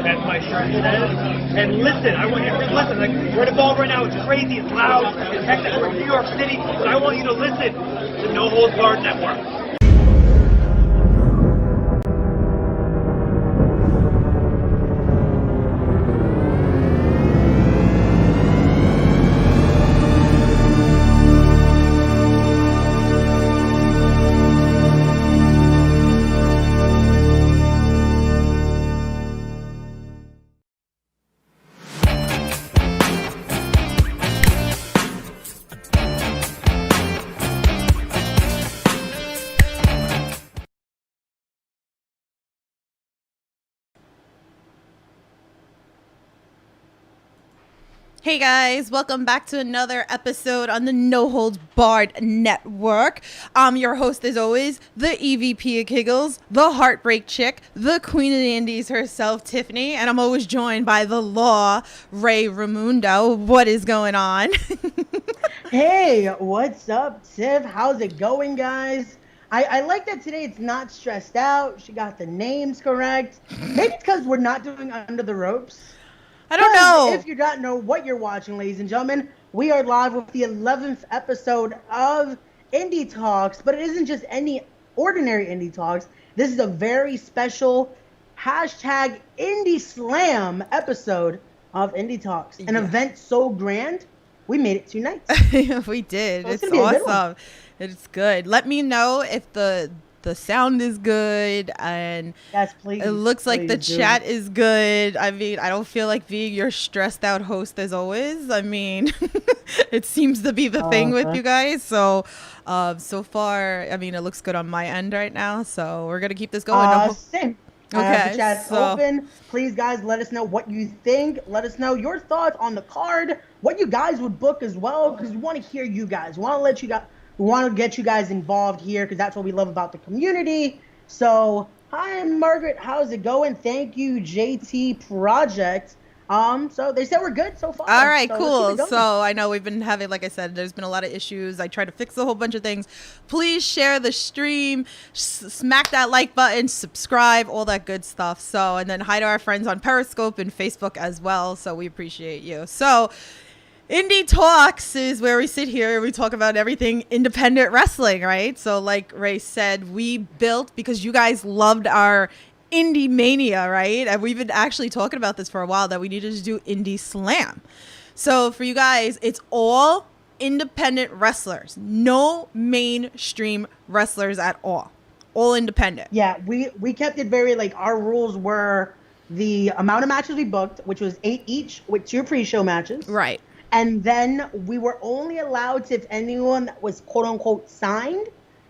as my shirt says. And listen, I want you to listen. Like, we're involved right now. It's crazy. It's loud. It's hectic. We're in New York City. But I want you to listen to No Holds Barred Network. Hey guys, welcome back to another episode on the No Holds Barred Network. I'm your host as always, the EVP of Kiggles, the Heartbreak Chick, the Queen of the Indies herself, Tiffany, and I'm always joined by the Law, Ray Ramundo. What is going on? Hey, what's up, Tiff? How's it going, guys? I like that today it's not stressed out. She got the names correct. Maybe it's because we're not doing Under the Ropes. I don't know. If you don't know what you're watching, ladies and gentlemen, we are live with the 11th episode of Indy Talks, but it isn't just any ordinary Indy Talks. This is a very special hashtag IndySlam episode of Indy Talks. An event so grand, we made it 2 nights. We did. So it's awesome. It's good. Let me know if the sound is good and yes, please, it looks like the chat is good. I mean, I don't feel like being your stressed out host as always. I mean, it seems to be the thing with you guys. So so far, I mean, it looks good on my end right now. So we're going to keep this going. Same. Okay. The chat's open. Please, guys, let us know what you think. Let us know your thoughts on the card, what you guys would book as well, because we want to hear you guys. We want to let you guys. We want to get you guys involved here because that's what we love about the community. So, hi, Margaret. How's it going? Thank you, JT Project. So they said we're good so far. All right, cool. So I know we've been having, like I said, there's been a lot of issues. I tried to fix a whole bunch of things. Please share the stream, smack that like button, subscribe, all that good stuff. So, and then hi to our friends on Periscope and Facebook as well. So we appreciate you. So Indy Talks is where we sit here and we talk about everything independent wrestling, right? So like Ray said, we built because you guys loved our Indy Mania, right? And we've been actually talking about this for a while that we needed to do IndySlam. So for you guys, it's all independent wrestlers, no mainstream wrestlers at all independent. Yeah, we kept it very like our rules were the amount of matches we booked, which was 8 each with 2 pre-show matches. Right. And then we were only allowed to, if anyone that was quote unquote signed,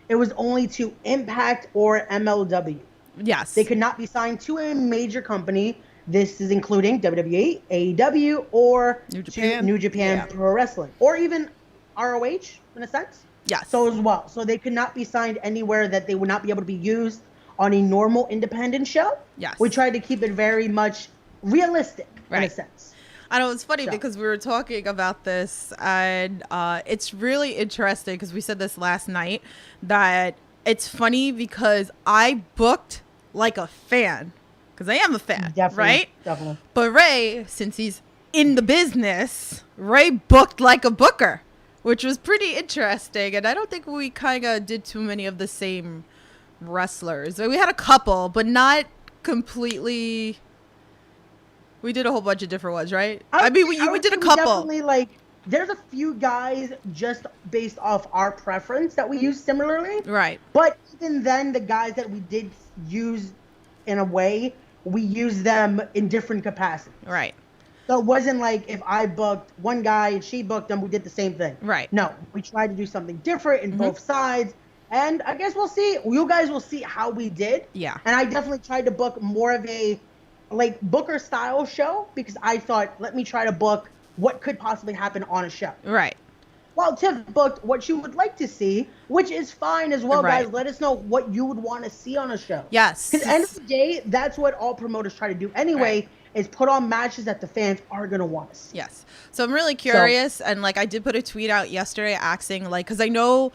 it was only to Impact or MLW. Yes. They could not be signed to a major company. This is including WWE, AEW, or New Japan Pro Wrestling, or even ROH in a sense. Yes. So as well. So they could not be signed anywhere that they would not be able to be used on a normal independent show. Yes. We tried to keep it very much realistic in a sense. I know it's funny because we were talking about this and it's really interesting because we said this last night that it's funny because I booked like a fan because I am a fan, right? Definitely. But Ray, since he's in the business, Ray booked like a booker, which was pretty interesting. And I don't think we kind of did too many of the same wrestlers. We had a couple, but not completely. We did a whole bunch of different ones, right? I mean, we did a couple. Definitely, like, there's a few guys just based off our preference that we use similarly. Right. But even then, the guys that we did use in a way, we use them in different capacities. Right. So it wasn't like if I booked one guy and she booked them, we did the same thing. Right. No, we tried to do something different in both sides. And I guess we'll see. You guys will see how we did. Yeah. And I definitely tried to book more of a like Booker style show because I thought, let me try to book what could possibly happen on a show. Right. Well, Tiff booked what you would like to see, which is fine as well, guys. Let us know what you would want to see on a show. Yes. Because at the end of the day, that's what all promoters try to do anyway, is put on matches that the fans are going to want to see. Yes. So I'm really curious. And like, I did put a tweet out yesterday asking, like, because I know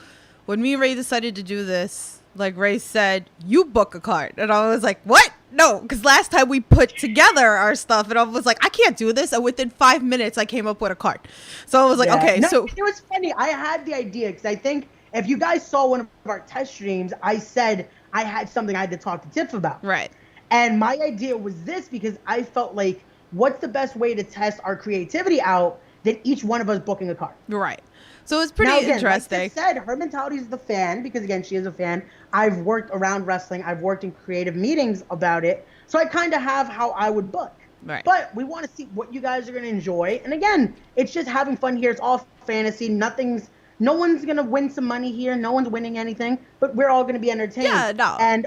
when me and Ray decided to do this, like Ray said, you book a card. And I was like, what? No, because last time we put together our stuff, and I was like, I can't do this. And within 5 minutes, I came up with a card. So I was like, okay, no, so. It was funny. I had the idea because I think if you guys saw one of our test streams, I said I had something I had to talk to Tiff about. Right. And my idea was this because I felt like, what's the best way to test our creativity out than each one of us booking a card? Right. So it was pretty interesting. Like I said, her mentality is the fan because, again, she is a fan. I've worked around wrestling. I've worked in creative meetings about it. So I kind of have how I would book. Right. But we want to see what you guys are going to enjoy. And, again, it's just having fun here. It's all fantasy. No one's going to win some money here. No one's winning anything. But we're all going to be entertained. Yeah, no. And,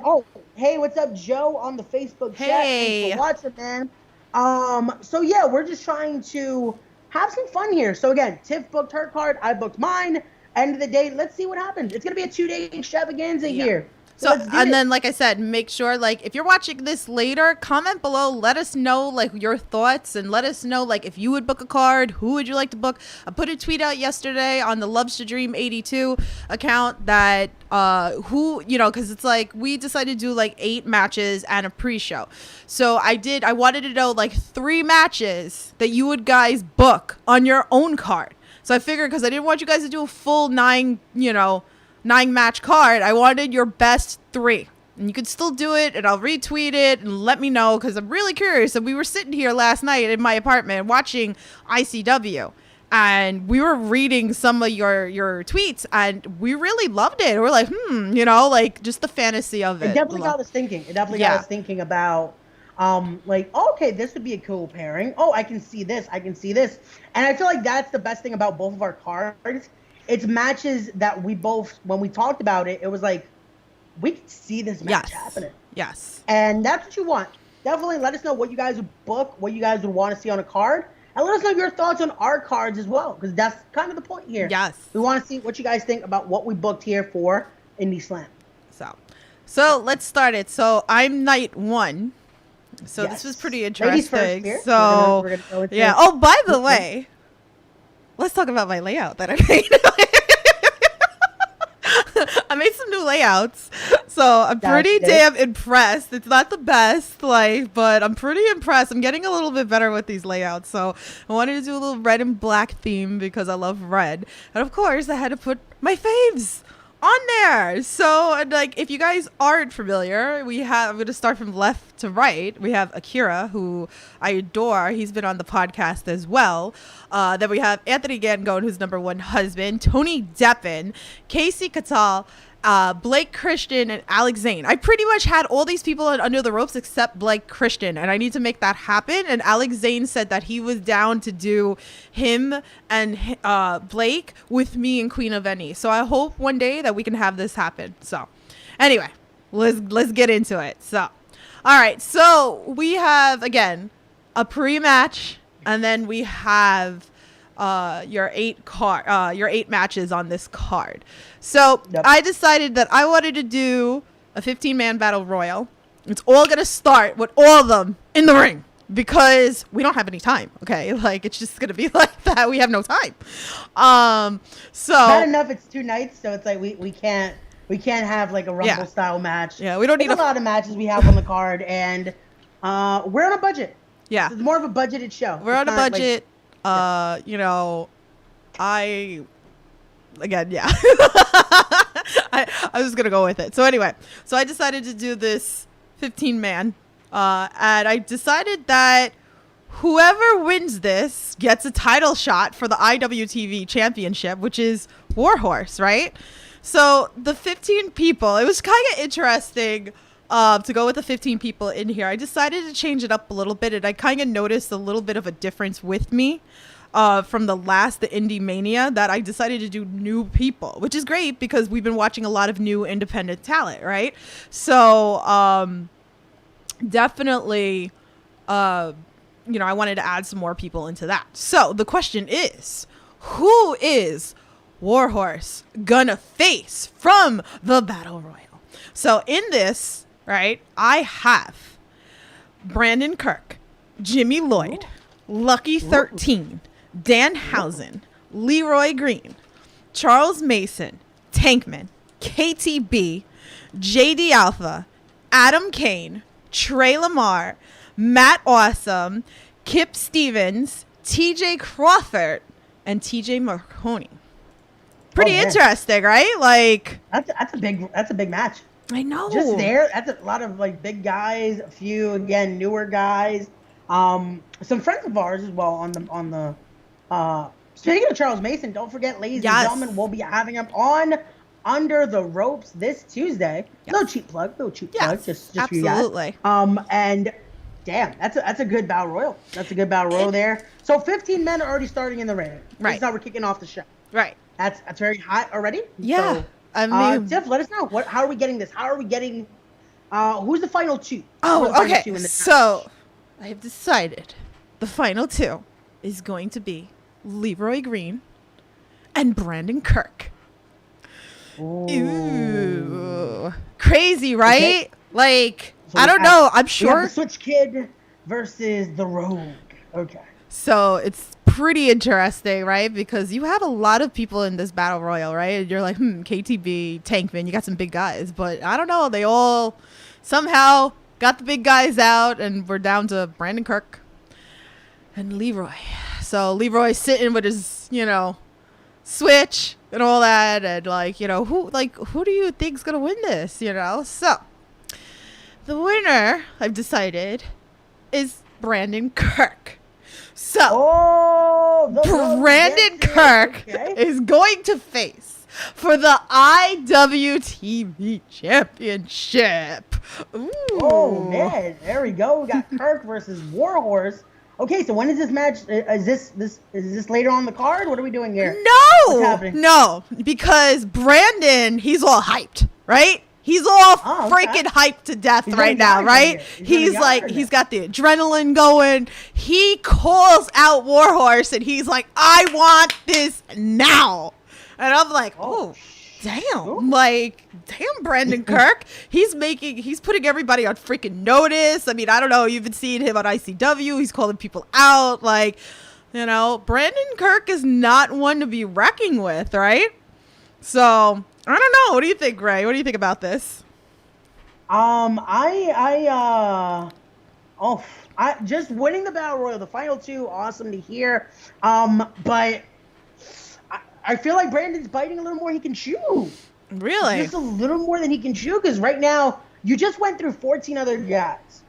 hey, what's up, Joe, on the Facebook chat? Hey. Thanks for watching, man. So, yeah, we're just trying to have some fun here. So again, Tiff booked her card, I booked mine. End of the day, let's see what happens. It's gonna be a 2-day extravaganza here. So and then, like I said, make sure, like, if you're watching this later, comment below, let us know, like, your thoughts, and let us know, like, if you would book a card, who would you like to book. I put a tweet out yesterday on the Loves to Dream 82 account that because it's like we decided to do like 8 matches and a pre-show. So I wanted to know like 3 matches that you would guys book on your own card. So I figured, because I didn't want you guys to do a full 9 match card, I wanted your best 3. And you could still do it, and I'll retweet it and let me know, because I'm really curious. And we were sitting here last night in my apartment watching ICW, and we were reading some of your tweets, and we really loved it. We're like, like, just the fantasy of it. It definitely got us thinking. Got us thinking about, okay, this would be a cool pairing. Oh, I can see this. And I feel like that's the best thing about both of our cards. It's matches that we both, when we talked about it, it was like, we could see this match happening. Yes. And that's what you want. Definitely let us know what you guys would book, what you guys would want to see on a card. And let us know your thoughts on our cards as well, because that's kind of the point here. Yes. We want to see what you guys think about what we booked here for IndySlam. So let's start it. So I'm night 1. So this was pretty interesting. So we're gonna go with yeah. this. Oh, by the way, let's talk about my layout that I made. I made some new layouts, so I'm pretty damn impressed. It's not the best, but I'm pretty impressed. I'm getting a little bit better with these layouts. So I wanted to do a little red and black theme because I love red, and of course I had to put my faves on there. So, like, if you guys aren't familiar, I'm going to start from left to right. We have AKIRA, who I adore. He's been on the podcast as well. Then we have Anthony Gangone, who's #1 husband, Tony Deppen, Casey Catal, Blake Christain, and Alex Zayne. I pretty much had all these people under the ropes except Blake Christain, and I need to make that happen. And Alex Zayne said that he was down to do him and Blake with me and Queen of Any. So I hope one day that we can have this happen. So anyway, let's get into it. So all right, so we have, again, a pre-match, and then we have your 8 matches on this card. So I decided that I wanted to do a 15-man battle royal. It's all gonna start with all of them in the ring, because we don't have any time. Okay, like, it's just gonna be like that. We have no time. So not enough. It's 2 nights, so it's like we can't have like a Rumble style match. Yeah, we don't need a lot of matches we have on the card, and we're on a budget. Yeah, it's more of a budgeted show. We're on a budget. I was gonna go with it. So anyway, so I decided to do this 15-man, and I decided that whoever wins this gets a title shot for the IWTV Championship, which is Warhorse, right? So the 15 people, it was kind of interesting to go with the 15 people in here. I decided to change it up a little bit, and I kind of noticed a little bit of a difference with me from the Indy Mania, that I decided to do new people, which is great because we've been watching a lot of new independent talent, right? So definitely, I wanted to add some more people into that. So the question is, who is Warhorse gonna face from the Battle Royal? So in this, right, I have Brandon Kirk, Jimmy Lloyd, Lucky 13, Danhausen, Leroy Green, Charles Mason, Tankman, KTB, JD Alpha, Adam Cain, Trey Lamar, Matt Awesome, Kip Stevens, TJ Crawford, and TJ Marconi. Pretty interesting, right? Like that's a big match. I know. Just there, that's a lot of like big guys, a few again newer guys. Some friends of ours as well on the speaking of Charles Mason, don't forget, ladies and gentlemen, we'll be having him on Under the Ropes this Tuesday. Yes. No cheap plug, just absolutely. For you guys. And damn, that's a good battle royal. That's a good battle royal there. So 15 men are already starting in the ring. Right. That's how we're kicking off the show. Right. That's very hot already. Yeah. So, I mean, Tiff, let us know. How are we getting this? How are we getting? Who's the final two? Okay. So I have decided the final two is going to be Leroy Green and Brandon Kirk. Ooh. Crazy, right? Okay. Like, so I don't know. I'm sure. The Switch Kid versus the Rogue. Okay. So it's pretty interesting, right? Because you have a lot of people in this battle royal, right? And you're like, KTB, Tankman, you got some big guys. But I don't know. They all somehow got the big guys out, and we're down to Brandon Kirk and Leroy. So Leroy's sitting with his, switch and all that. And who do you think's going to win this, So the winner, I've decided, is Brandon Kirk. So, Brandon Kirk is going to face for the IWTV Championship. Ooh. Oh, man. There we go. We got Kirk versus Warhorse. Okay, so when is this match? Is this later on the card? What are we doing here? No, because Brandon, he's all hyped, right? He's all freaking hyped to death right now, right? He's got the adrenaline going. He calls out Warhorse and he's like, I want this now. And I'm like, oh damn. Like, damn, Brandon Kirk. He's putting everybody on freaking notice. I mean, I don't know. You've been seeing him on ICW. He's calling people out. Like, Brandon Kirk is not one to be reckoning with, right? So I don't know. What do you think, Ray? What do you think about this? I just winning the battle royal, the final two, awesome to hear. But I feel like Brandon's biting a little more he can chew. Really? Just a little more than he can chew, because right now you just went through 14 other guys.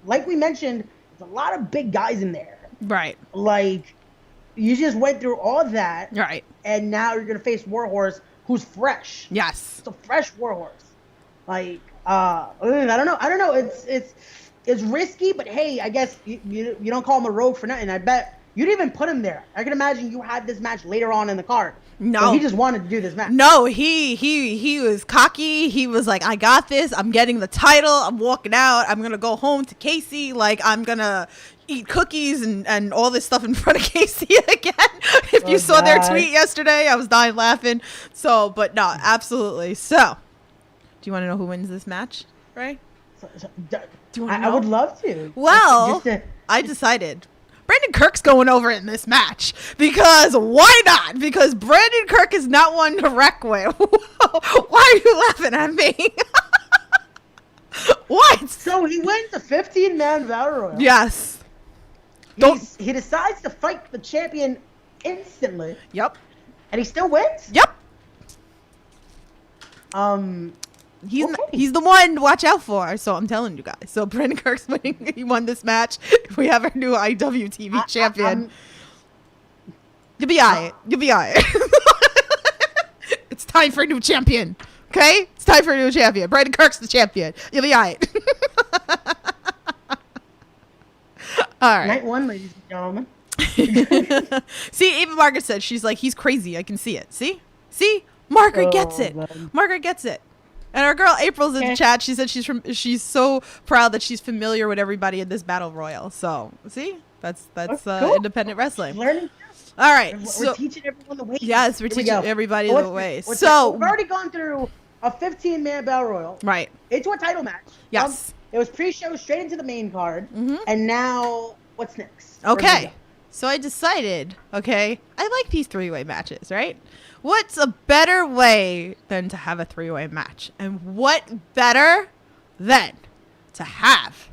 Like we mentioned, there's a lot of big guys in there. Right. Like, you just went through all that. Right. And now you're gonna face Warhorse, who's fresh. Yes. It's a fresh Warhorse. Like, I don't know. It's risky, but hey, I guess you don't call him a rogue for nothing. I bet you didn't even put him there. I can imagine you had this match later on in the card. No. So he just wanted to do this match. No, he was cocky. He was like, I got this. I'm getting the title. I'm walking out. I'm going to go home to Casey. Like, I'm going to eat cookies and all this stuff in front of Casey again. If you saw their tweet yesterday, I was dying laughing. So, but no, absolutely. So, do you want to know who wins this match, Ray? Do you want to know? I would love to. Well, I decided Brandon Kirk's going over in this match, because why not? Because Brandon Kirk is not one to wreck with. Why are you laughing at me? What? So he wins the 15-man battle royal. Yes. He decides to fight the champion instantly. Yep. And he still wins? Yep. He's the one to watch out for, so I'm telling you guys. So Brandon Kirk's winning. He won this match. We have our new IWTV champion. You'll be all right. You'll be all right. It's time for a new champion. Okay? It's time for a new champion. Brandon Kirk's the champion. You'll be all right. All right. Night one, ladies and gentlemen. See, even Margaret said, she's like, he's crazy. I can see it. See? Margaret gets it. Man. Margaret gets it. And our girl April's in the chat. She said she's so proud that she's familiar with everybody in this battle royal. So, see? That's cool. Independent wrestling. Learning. All right. We're teaching everyone the way. Yes, we're teaching everybody the way. We've So, already gone through a 15-man battle royal. right. Into a title match. Yes. It was pre-show straight into the main card. Mhm. And now, what's next? Okay. So I decided, I like these three-way matches, right? What's a better way than to have a three-way match? And what better than to have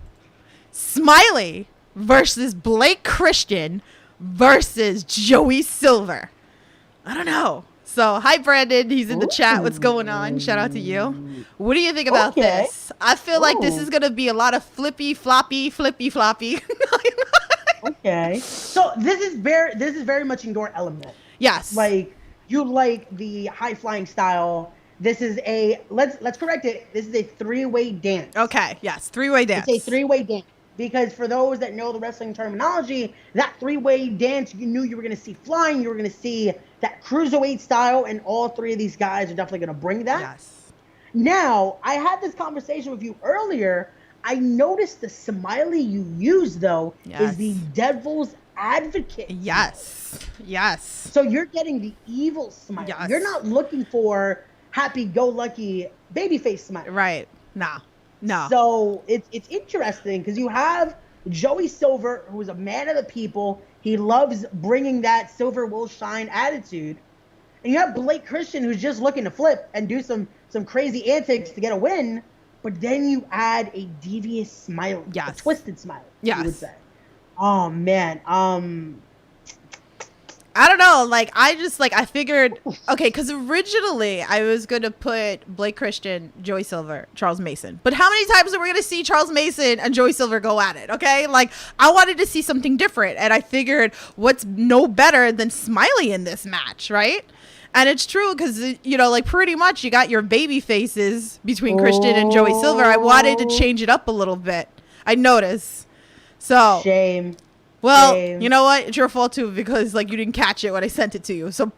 Smiley versus Blake Christian versus Joey Silver. I don't know. So, hi, Brandon. He's in the chat. What's going on? Shout out to you. What do you think about this? I feel like this is going to be a lot of flippy floppy. Okay. So this is very much in your element. Yes. Like, you like the high flying style. This is let's correct it. This is a 3-way dance. Okay. Yes. 3-way dance. It's a 3-way dance. Because for those that know the wrestling terminology, that 3-way dance, you knew you were going to see flying, you were going to see that cruiserweight style, and all three of these guys are definitely going to bring that. Yes. Now, I had this conversation with you earlier. I noticed the Smiley you use, though, is the devil's advocate. Yes. Yes. So you're getting the evil Smiley. Yes. You're not looking for happy-go-lucky babyface Smiley. Right. Nah. No. So it's interesting because you have Joey Silver, who's a man of the people. He loves bringing that silver will shine attitude. And you have Blake Christian, who's just looking to flip and do some crazy antics to get a win. But then you add a devious Smiley. Yes. A twisted Smiley. Yes. You would say. Oh, man. I don't know. Like, I figured, okay, because originally I was going to put Blake Christian, Joey Silver, Charles Mason. But how many times are we going to see Charles Mason and Joey Silver go at it? Okay. Like, I wanted to see something different. And I figured what's no better than Smiley in this match, right? And it's true because, like pretty much you got your baby faces between Christian and Joey Silver. I wanted to change it up a little bit. I noticed. So. Shame. Well, you know what? It's your fault too because you didn't catch it when I sent it to you. So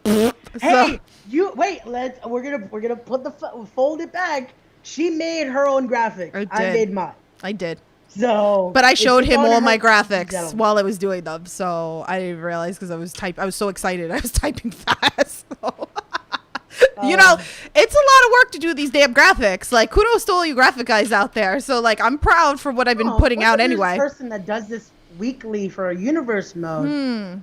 hey, you wait. We're gonna put fold it back. She made her own graphic. I made mine. I did. So, but I showed him all my graphics while I was doing them. So I didn't realize because I was so excited. I was typing fast. So. It's a lot of work to do these damn graphics. Like, kudos to all you graphic guys out there. So I'm proud for what I've been putting out anyway. Person that does this weekly for a universe mode.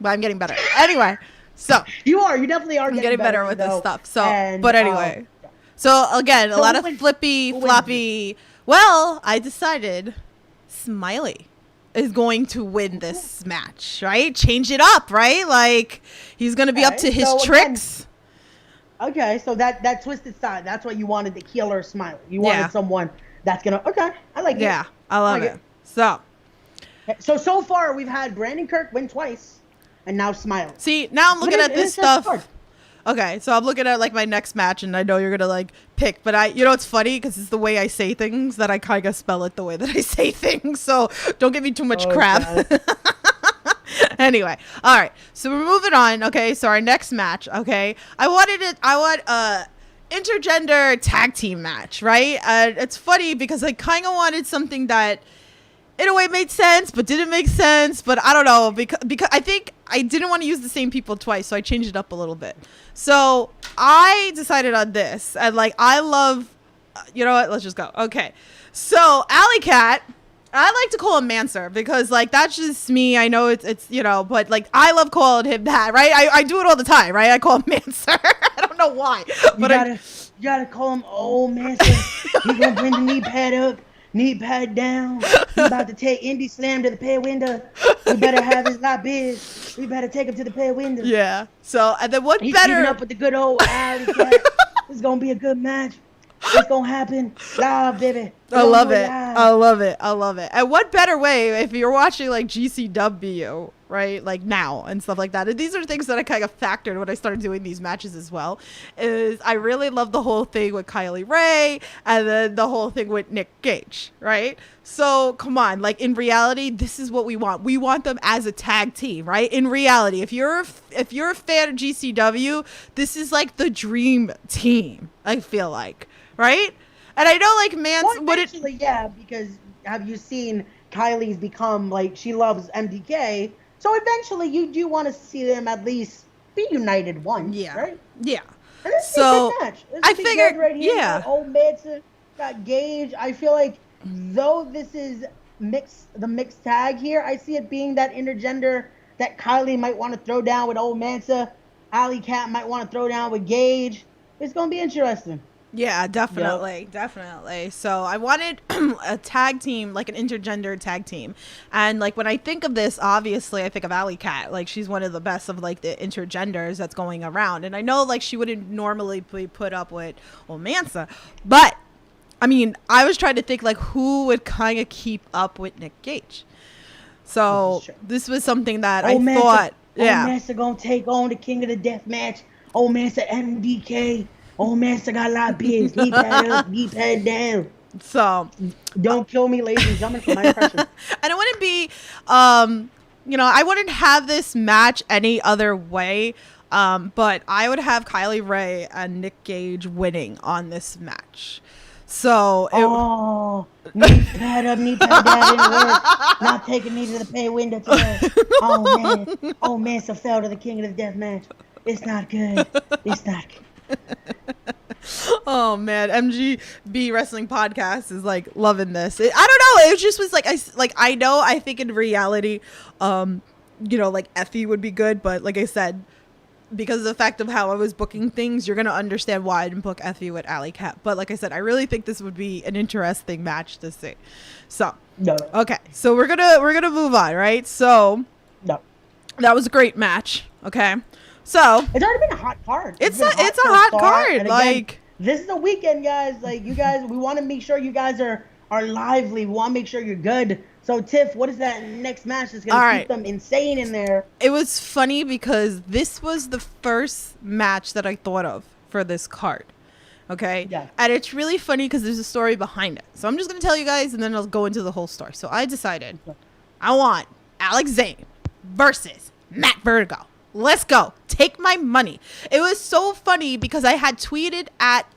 But I'm getting better. Anyway, so you definitely are getting better with this stuff. So, but anyway, so again, a lot of flippy, floppy. Well, I decided Smiley is going to win this match, right? Change it up, right? Like he's going to be up to his tricks. Okay, so that twisted side, that's what you wanted, the killer Smiley. You wanted someone that's going to, okay, I like it. Yeah, I love it. So far we've had Brandon Kirk win twice, and now Smiley. See, now I'm looking at this stuff. Okay, so I'm looking at my next match, and I know you're gonna pick, but it's funny because it's the way I say things that I kind of spell it the way that I say things. So don't give me too much crap. Anyway, all right, so we're moving on. Okay, so our next match. Okay, I want a intergender tag team match, right? It's funny because I kind of wanted something that in a way made sense but didn't make sense, but I don't know because I think I didn't want to use the same people twice, so I changed it up a little bit. So I decided on this, and I love, you know what, let's just go. Okay, so Alley Cat, I like to call him Manser because that's just me. I know it's but I love calling him that, right? I do it all the time, right? I call him Manser. I don't know why, but you gotta call him old Manser. He's gonna bring the knee pad up. Knee pad down. He's about to take IndySlam to the pay window. We better have his lot big. We better take him to the pay window. Yeah. So, and then He's keeping up with the good old Alley Cat. It's going to be a good match. It's going to happen. Live, baby. I love it. I love it. I love it. And what better way if you're watching GCW, right? Now and stuff like that. And these are things that I kind of factored when I started doing these matches as well. Is I really love the whole thing with Kylie Ray and then the whole thing with Nick Gage, right? So come on, in reality, this is what we want. We want them as a tag team, right? In reality, if you're a fan of GCW, this is the dream team. I feel right? And I know because have you seen Kylie's become she loves MDK, so eventually you do want to see them at least be united once, right? Yeah. And this is a good match. I figured right here. Got old Manson, got Gage. I feel though this is the mixed tag here, I see it being that intergender that Kylie might want to throw down with old Mansa. Alley Cat might want to throw down with Gage. It's gonna be interesting. Yeah, definitely. So I wanted a tag team, like an intergender tag team. And like when I think of this, obviously I think of Alley Cat. Like she's one of the best of like the intergenders that's going around. And I know like she wouldn't normally be put up with Mansa, but I mean, I was trying to think like who would kind of keep up with Nick Gage. So this was something that I thought, yeah. Mansa gonna take on the King of the Death match. Mansa MDK. Mansa got a lot of beers. Knee pad up, knee pad down. So don't kill me, ladies and gentlemen, for my impression. And it wouldn't be, I wouldn't have this match any other way. But I would have Kylie Ray and Nick Gage winning on this match. So knee pad up, knee pad down, didn't work. Not taking me to the pay window today. Mansa fell to the King of the Death match. It's not good. It's not good. Oh man, MGB Wrestling Podcast is like loving this. I don't know. It just was like I think in reality, like Effie would be good, but like I said, because of the fact of how I was booking things, you're gonna understand why I didn't book Effie with Alley Cat. But like I said, I really think this would be an interesting match to see. So okay, so we're gonna move on, right? So that was a great match. Okay. So it's already been a hot card. It's a hot card. Again, like this is the weekend, guys. Like you guys, we want to make sure you guys are lively. We want to make sure you're good. So Tiff, what is that next match that's gonna keep them insane in there? It was funny because this was the first match that I thought of for this card. Okay. Yeah. And it's really funny because there's a story behind it. So I'm just gonna tell you guys, and then I'll go into the whole story. So I decided I want Alex Zayne versus Matt Vertigo. Let's go. Take my money. It was so funny because I had tweeted at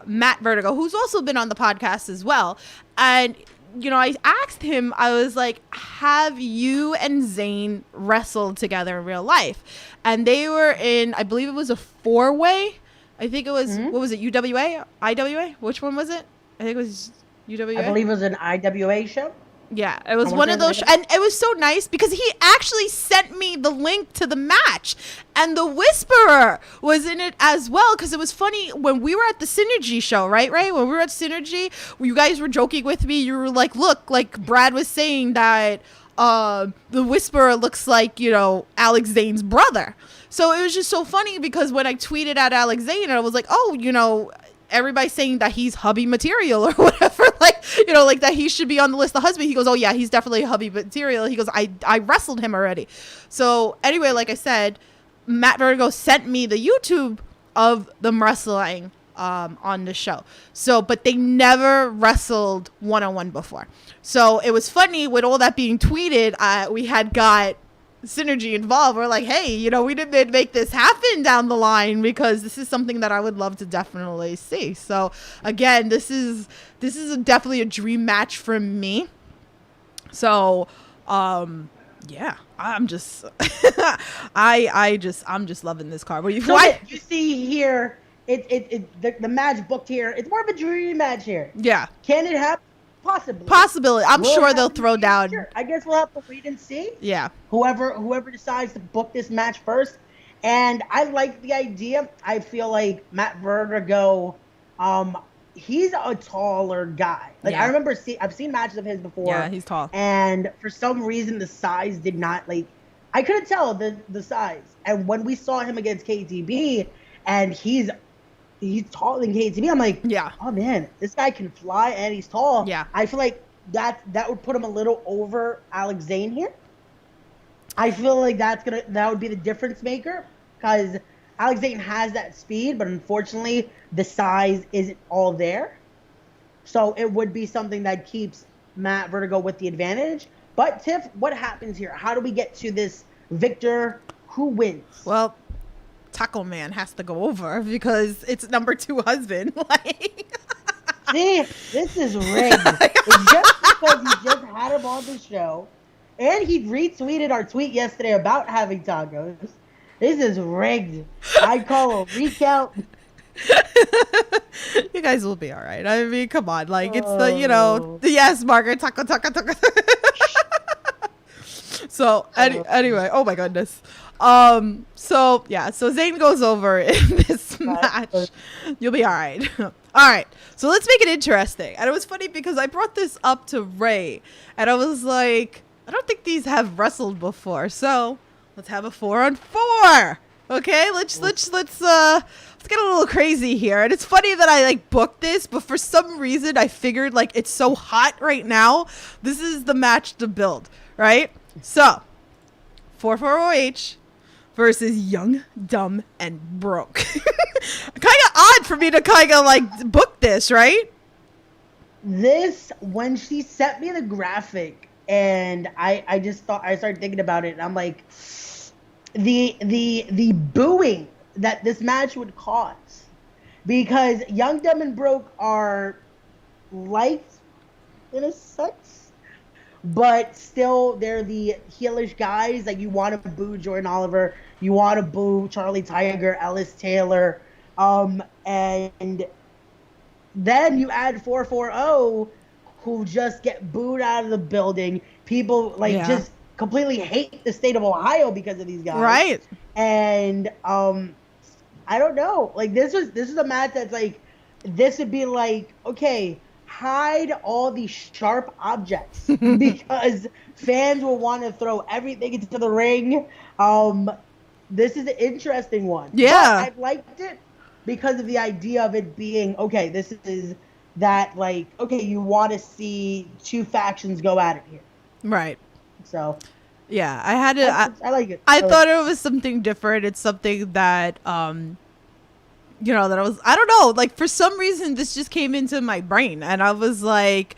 Matt Vertigo, who's also been on the podcast as well. And, I asked him, I was like, have you and Zayne wrestled together in real life? And they were in, I believe it was a 4-way. I think it was, what was it, UWA? IWA? Which one was it? I think it was UWA. I believe it was an IWA show. Yeah, it was one of those, and it was so nice because he actually sent me the link to the match, and the Whisperer was in it as well. Because it was funny when we were at the Synergy show, right? When we were at Synergy, you guys were joking with me. You were like, "Look, like Brad was saying that the Whisperer looks like Alex Zayne's brother." So it was just so funny because when I tweeted at Alex Zayne, I was like, "Oh, everybody's saying that he's hubby material or whatever, like that he should be on the list of husband." He goes, "Oh yeah, he's definitely hubby material." He goes, I wrestled him already. So anyway, like I said, Matt Vertigo sent me the YouTube of them wrestling on the show. So, but they never wrestled one-on-one before. So it was funny with all that being tweeted. We had got Synergy involved. We're like, hey, we didn't make this happen down the line because this is something that I would love to definitely see. So again, this is definitely a dream match for me. So yeah, I'm just I'm just loving this card. What you see here, the match booked here, it's more of a dream match here. Yeah. Can it happen? Possibly. I'm sure they'll throw down. Sure. I guess we'll have to wait and see. Yeah. Whoever decides to book this match first. And I like the idea. I feel like Matt Vertigo, he's a taller guy. Like I remember I've seen matches of his before. Yeah, he's tall. And for some reason the size did not I couldn't tell the size. And when we saw him against KTB and he's taller than KTB. I'm like, oh man, this guy can fly and he's tall. Yeah. I feel like that would put him a little over Alex Zayne here. I feel like that would be the difference maker because Alex Zayne has that speed, but unfortunately the size isn't all there. So it would be something that keeps Matt Vertigo with the advantage. But Tiff, what happens here? How do we get to this victor? Who wins? Well, Taco Man has to go over because it's number 2 husband. See, this is rigged. It's just because he just had him on the show, and he retweeted our tweet yesterday about having tacos. This is rigged. I call a recount. You guys will be all right. I mean, come on. It's the, yes, Margaret, taco. So, anyway, oh my goodness. So Zayne goes over in this match. You'll be all right. All right. So let's make it interesting. And it was funny because I brought this up to Ray, and I was like, I don't think these have wrestled before. So let's have a 4-on-4. Okay, let's get a little crazy here. And it's funny that I like booked this, but for some reason I figured like it's so hot right now. This is the match to build, right? So 4-4-OH versus Young, Dumb, and Broke. Kind of odd for me to kind of like book this, right? This, when she sent me the graphic, and I just thought, I started thinking about it, and I'm like, the booing that this match would cause, because Young, Dumb, and Broke are liked in a sense, but still they're the heelish guys. Like, you want to boo Jordan Oliver, you want to boo Charlie Tiger, Ellis Taylor, and then you add 440, who just get booed out of the building. People just completely hate the state of Ohio because of these guys. Right. And I don't know. Like, this is a match that's like, this would be like, okay, hide all these sharp objects because fans will want to throw everything into the ring. This is an interesting one. Yeah. But I liked it because of the idea of it being, okay, this is that, like, okay, you want to see two factions go at it here. Right. So, yeah, I had to. I like it. I thought it was something different. It's something that, you know, that I was, I don't know, like for some reason this just came into my brain and I was like,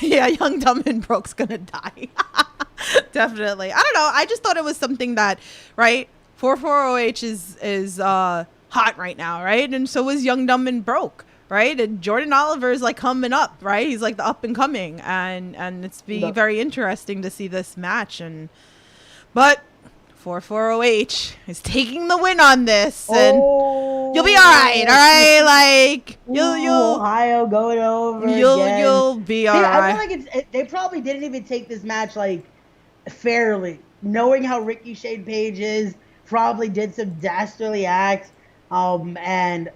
yeah, Young, Dumb, and Broke's gonna die. Definitely. I don't know. I just thought it was something that, right? 4-4-OH is hot right now, right? And so is Young, Dumb, and Broke. Right, and Jordan Oliver is like coming up, right? He's like the up and coming, and it's be very interesting to see this match. But 4-4-OH is taking the win on this, and you'll be all right. Like you'll Ohio going over. You'll be all right. I feel like they probably didn't even take this match like fairly, knowing how Ricky Shane Page is. Probably did some dastardly acts, and.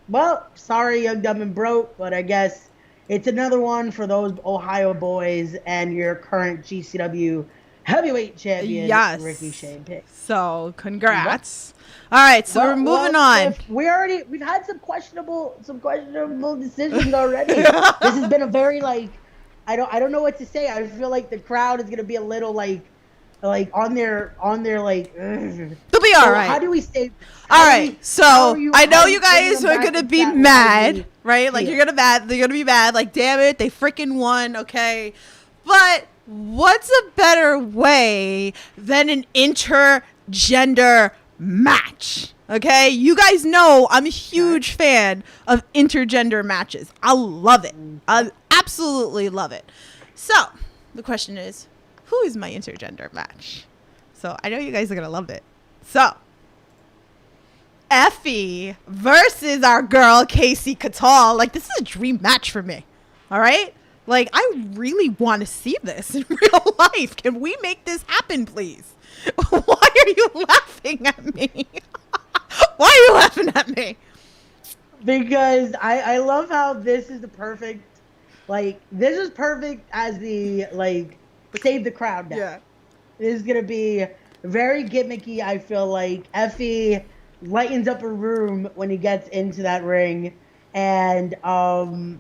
Well, sorry, Young, Dumb, and Broke, but I guess it's another one for those Ohio boys and your current GCW heavyweight champion, Ricky Shane Page. So, congrats. All right, so we're moving on. We've had some questionable decisions already. This has been a very I don't know what to say. I feel like the crowd is gonna be a little like on their like. They'll be all right. How do we say? All right, so I know you guys are gonna be mad, right? Like they're gonna be mad. Like, damn it, they freaking won. Okay, but what's a better way than an intergender match? Okay, you guys know I'm a huge fan of intergender matches. I love it. I absolutely love it. So the question is, who is my intergender match? So I know you guys are gonna love it. So Effie versus our girl Casey Catal. Like, this is a dream match for me. All right, like I really want to see this in real life. Can we make this happen, please? Why are you laughing at me? Why are you laughing at me? Because I love how this is the perfect, this is perfect as the save the crowd now. Yeah. This is gonna be very gimmicky. I feel like Effie lightens up a room when he gets into that ring, and I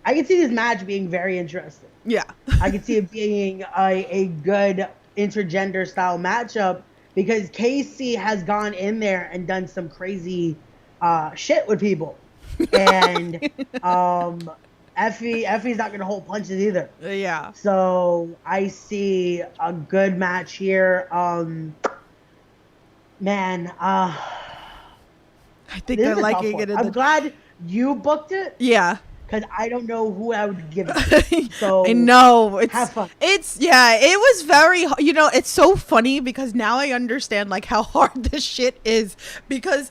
can see this match being very interesting. Yeah. I can see it being a good intergender style matchup because Casey has gone in there and done some crazy shit with people, and Effie's not gonna hold punches either. Yeah. So I see a good match here. I think they're liking it. I'm glad you booked it. Yeah. Because I don't know who I would give it. So I know. Have fun. It was very, it's so funny because now I understand how hard this shit is because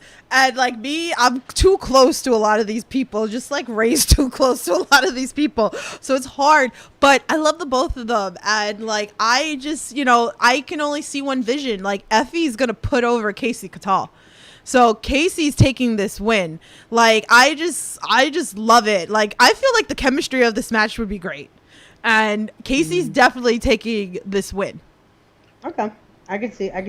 me, I'm too close to a lot of these people, just Ray's too close to a lot of these people. So it's hard, but I love the both of them. And I just, I can only see one vision. Effie's going to put over Casey Catal. So Casey's taking this win. Like, I just love it. Like, I feel like the chemistry of this match would be great. And Casey's definitely taking this win. Okay. I could see that.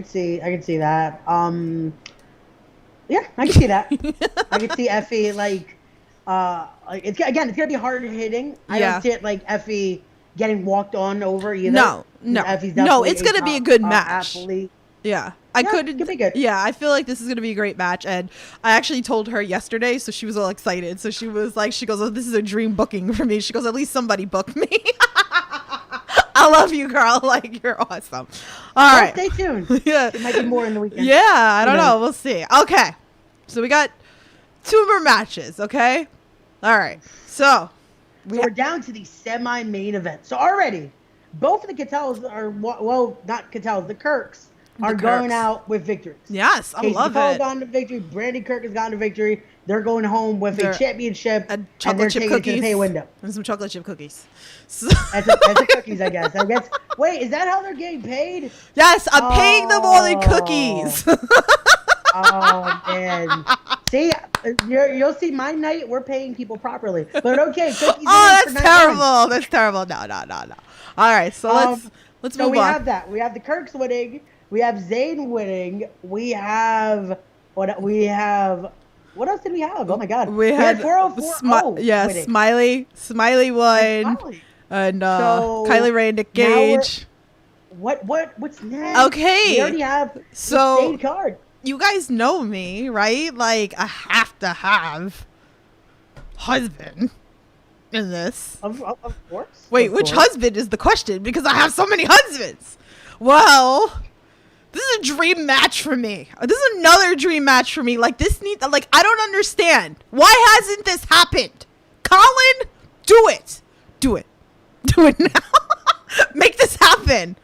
Yeah, I can see that. I can see Effie like it's gonna be hard hitting. I don't see it like Effie getting walked on over either. No. Effie's It's gonna be a good match. Athlete. Yeah. It could be good. Yeah, I feel like this is going to be a great match. And I actually told her yesterday, so she was all excited. So she was like, oh, this is a dream booking for me. She goes, at least somebody booked me. I love you, girl. Like, you're awesome. All right. Stay tuned. Yeah. It might be more in the weekend. Yeah, I don't know. We'll see. Okay. So we got 2 more matches, okay? All right. So we're down to the semi-main event. So already, both of the Cattels are, well, not Cattels, the Kirks are going out with victories. Yes, I love it. Casey gone to victory. Brandy Kirk has gone to victory. They're going home with a championship, and they're chip taking cookies it to the pay window. And some chocolate chip cookies. So That's a cookies, I guess. Wait, is that how they're getting paid? Yes, I'm paying them all in cookies. Oh man! See, you'll see my night. We're paying people properly, but okay. Cookies. Oh, that's terrible. That's terrible. No. All right, so let's move on. We have that. We have the Kirks winning. We have Zayne winning. We have what else did we have? Oh my God. We had 404 winning. Smiley won. Smiley. And Kylie Ray and Nick Gage. What's next? Okay. We already have the same card. You guys know me, right? Like, I have to have husband in this. Of course. Wait, which husband is the question? Because I have so many husbands. Well, this is a dream match for me. This is another dream match for me. Like, I don't understand. Why hasn't this happened? Colin, do it. Do it now. Make this happen.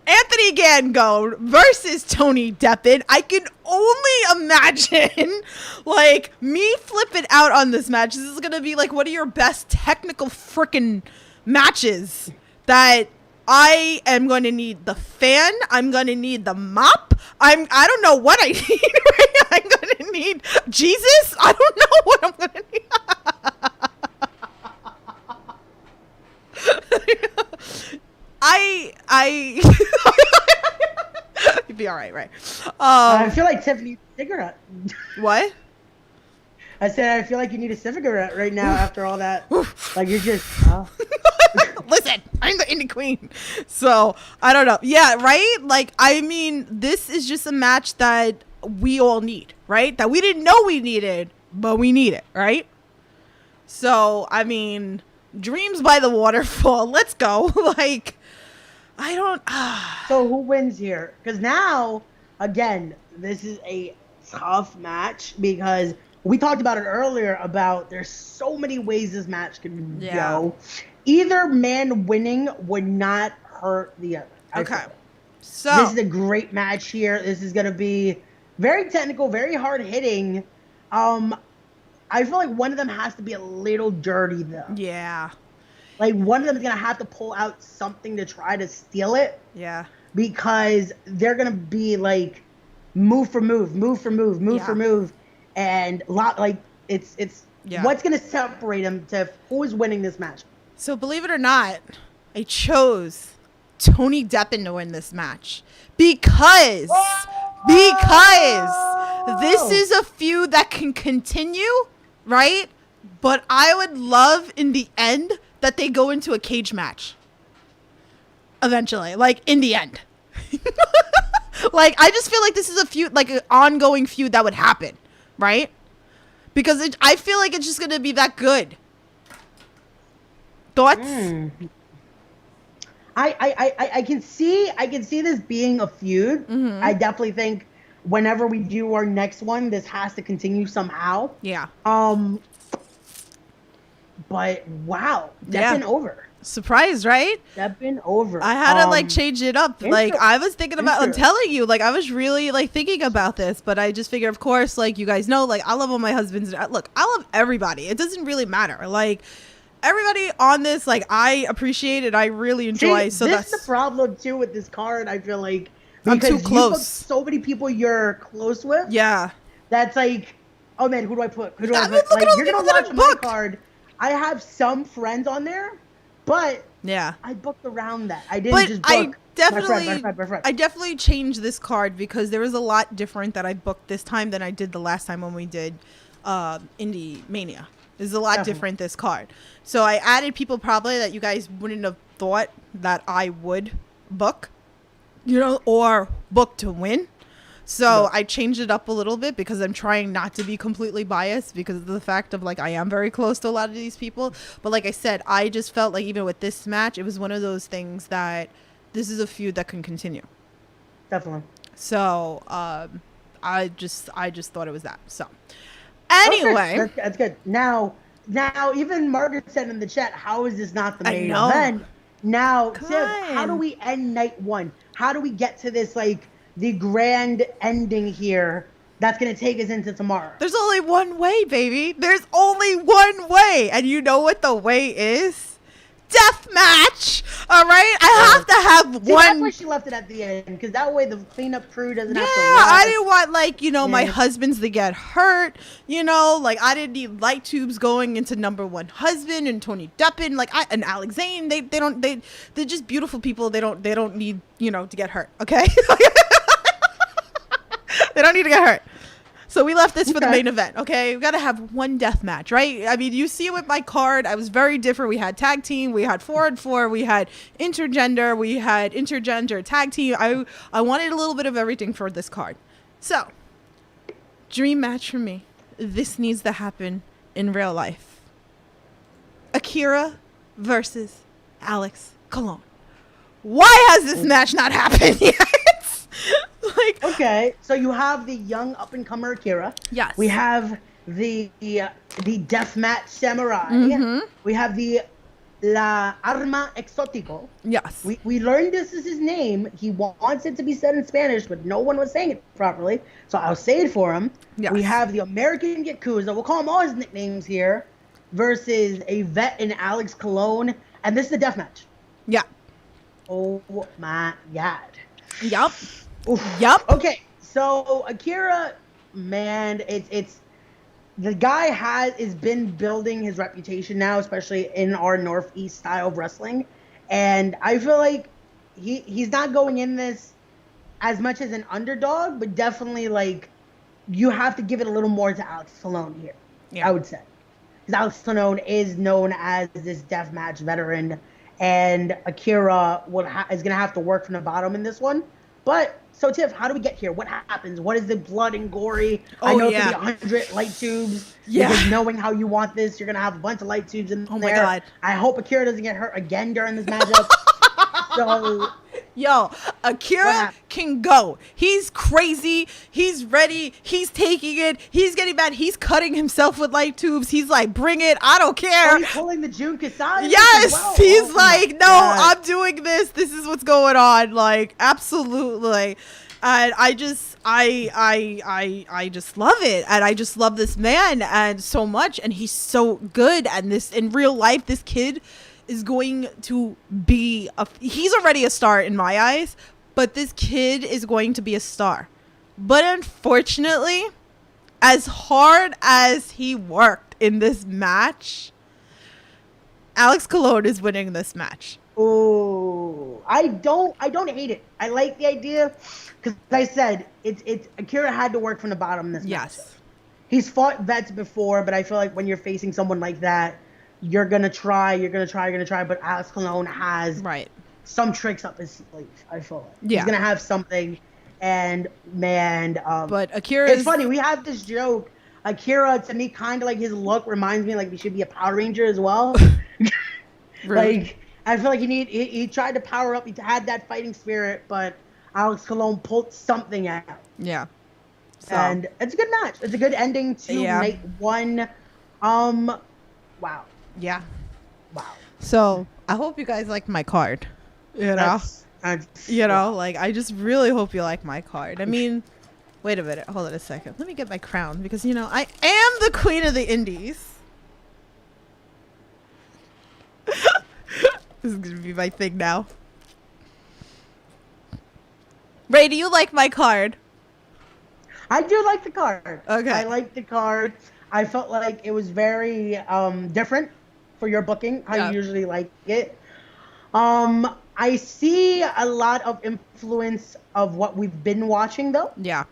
Anthony Gango versus Tony Deppen. I can only imagine, like, me flipping out on this match. This is going to be, like, one of your best technical freaking matches that I am going to need the fan. I'm going to need the mop. I don't know what I need. Right? I'm going to need Jesus. I don't know what I'm going to need. You'd be all right? I feel like Tiffany needs a cigarette. What? I said I feel like you need a cigarette right now after all that. Like you're just. Listen, I'm the Indy Queen, so I don't know. Yeah, right. Like, I mean, this is just a match that we all need, right? That we didn't know we needed, but we need it, right? So, I mean, dreams by the waterfall. Let's go. Like, I don't. So who wins here? Because now, again, this is a tough match because we talked about it earlier about there's so many ways this match can go. Either man winning would not hurt the other. Okay. So this is a great match here. This is going to be very technical, very hard hitting. I feel like one of them has to be a little dirty though. Yeah. Like one of them is going to have to pull out something to try to steal it. Yeah. Because they're going to be like move for move for move. And it's what's going to separate them to who is winning this match. So believe it or not, I chose Tony Deppen to win this match because this is a feud that can continue, right? But I would love in the end that they go into a cage match eventually, like in the end. Like, I just feel like this is a feud, like an ongoing feud that would happen, right? Because I feel like it's just going to be that good. Thoughts? I can see this being a feud. Mm-hmm. I definitely think whenever we do our next one, this has to continue somehow. Yeah. But wow, Deppen over. Surprised, right? Deppen over. I had to change it up. Like, I was thinking about, I'm telling you, like, I was really thinking about this, but I just figured, of course, like, you guys know, like, I love all my husbands. Look, I love everybody. It doesn't really matter. Like, everybody on this, like, I appreciate it. I really enjoy. See, this is the problem too with this card. I feel like I'm too Because you booked close. so many people you're close with. Yeah. That's like, oh man, who do I put? Who do I I mean, put? look at Like, all you're the gonna people that watch I my booked. card. I have some friends on there, but Yeah. I booked around that. I didn't just book I my friend. I definitely changed this card because there was a lot different that I booked this time than I did the last time when we did Indy Mania. There's a lot different this card. So I added people probably that you guys wouldn't have thought that I would book, or book to win. So I changed it up a little bit because I'm trying not to be completely biased because of the fact of like I am very close to a lot of these people. But like I said, I just felt like even with this match, it was one of those things that this is a feud that can continue. Definitely. So I just thought it was that. So anyway, okay. That's good. Now even Margaret said in the chat, how is this not the main event? Now, Tiff, how do we end night one? How do we get to this like the grand ending here that's going to take us into tomorrow? There's only one way, baby. There's only one way. And you know what the way is? Death match. All right? I have to have one. That's why she left it at the end, because that way the cleanup crew doesn't have to Yeah, rush. I didn't want, like, my husbands to get hurt. Like, I didn't need light tubes going into number one husband and Tony Deppen. Like, and Alex Zayne. They're just beautiful people. They don't need, to get hurt. Okay? They don't need to get hurt. So we left this for the main event, okay? We got to have one death match, right? I mean, you see it with my card. I was very different. We had tag team. We had 4-on-4. We had intergender. We had intergender tag team. I wanted a little bit of everything for this card. So, dream match for me. This needs to happen in real life. AKIRA versus Alex Colon. Why has this match not happened yet? Okay, so you have the young up-and-comer AKIRA. Yes. We have the deathmatch samurai. Mm-hmm. We have the La Arma Exotico. Yes. We learned this is his name. He wants it to be said in Spanish, but no one was saying it properly, so I'll say it for him. Yes. We have the American Yakuza. We'll call him all his nicknames here. Versus a vet in Alex Colon, and this is the deathmatch. Yeah. Oh my God. Yup. Oof. Yup. Okay, so AKIRA, man, it's the guy is been building his reputation now, especially in our Northeast style of wrestling, and I feel like he's not going in this as much as an underdog, but definitely like you have to give it a little more to Alex Colon here. Yeah. I would say, because Alex Colon is known as this deathmatch veteran, and AKIRA is gonna have to work from the bottom in this one, but. So, Tiff, how do we get here? What happens? What is the blood and gory? I know it's going to be 100 light tubes. Yeah. Because knowing how you want this, you're going to have a bunch of light tubes in there. Oh, my God. I hope AKIRA doesn't get hurt again during this matchup. So... Yo, AKIRA can go. He's crazy. He's ready. He's taking it. He's getting mad. He's cutting himself with light tubes. He's like, bring it. I don't care. Oh, he's pulling the Jun Kasai. Yes. He's like, no, I'm doing this. This is what's going on. Like, absolutely. And I just love it. And I just love this man and so much. And he's so good. And this in real life, this kid is going to be he's already a star in my eyes, but this kid is going to be a star. But unfortunately, as hard as he worked in this match, Alex Colon is winning this match. Oh, I don't hate it. I like the idea because, like I said, it's AKIRA had to work from the bottom in this match. Yes. He's fought vets before, but I feel like when you're facing someone like that, you're gonna try, but Alex Colon has some tricks up his sleeve. I feel like he's gonna have something, and man, but AKIRA, it's funny. We have this joke. AKIRA, to me, kind of like his look reminds me like he should be a Power Ranger as well. Like I feel like he tried to power up. He had that fighting spirit, but Alex Colon pulled something out. Yeah, and it's a good match. It's a good ending to night one. Wow. Yeah. Wow. So I hope you guys like my card. Like I just really hope you like my card. I mean, wait a minute. Hold on a second. Let me get my crown because, I am the queen of the indies. This is going to be my thing now. Ray, do you like my card? I do like the card. Okay. I like the card. I felt like it was very different for your booking, how you usually like it. I see a lot of influence of what we've been watching, though. Yeah.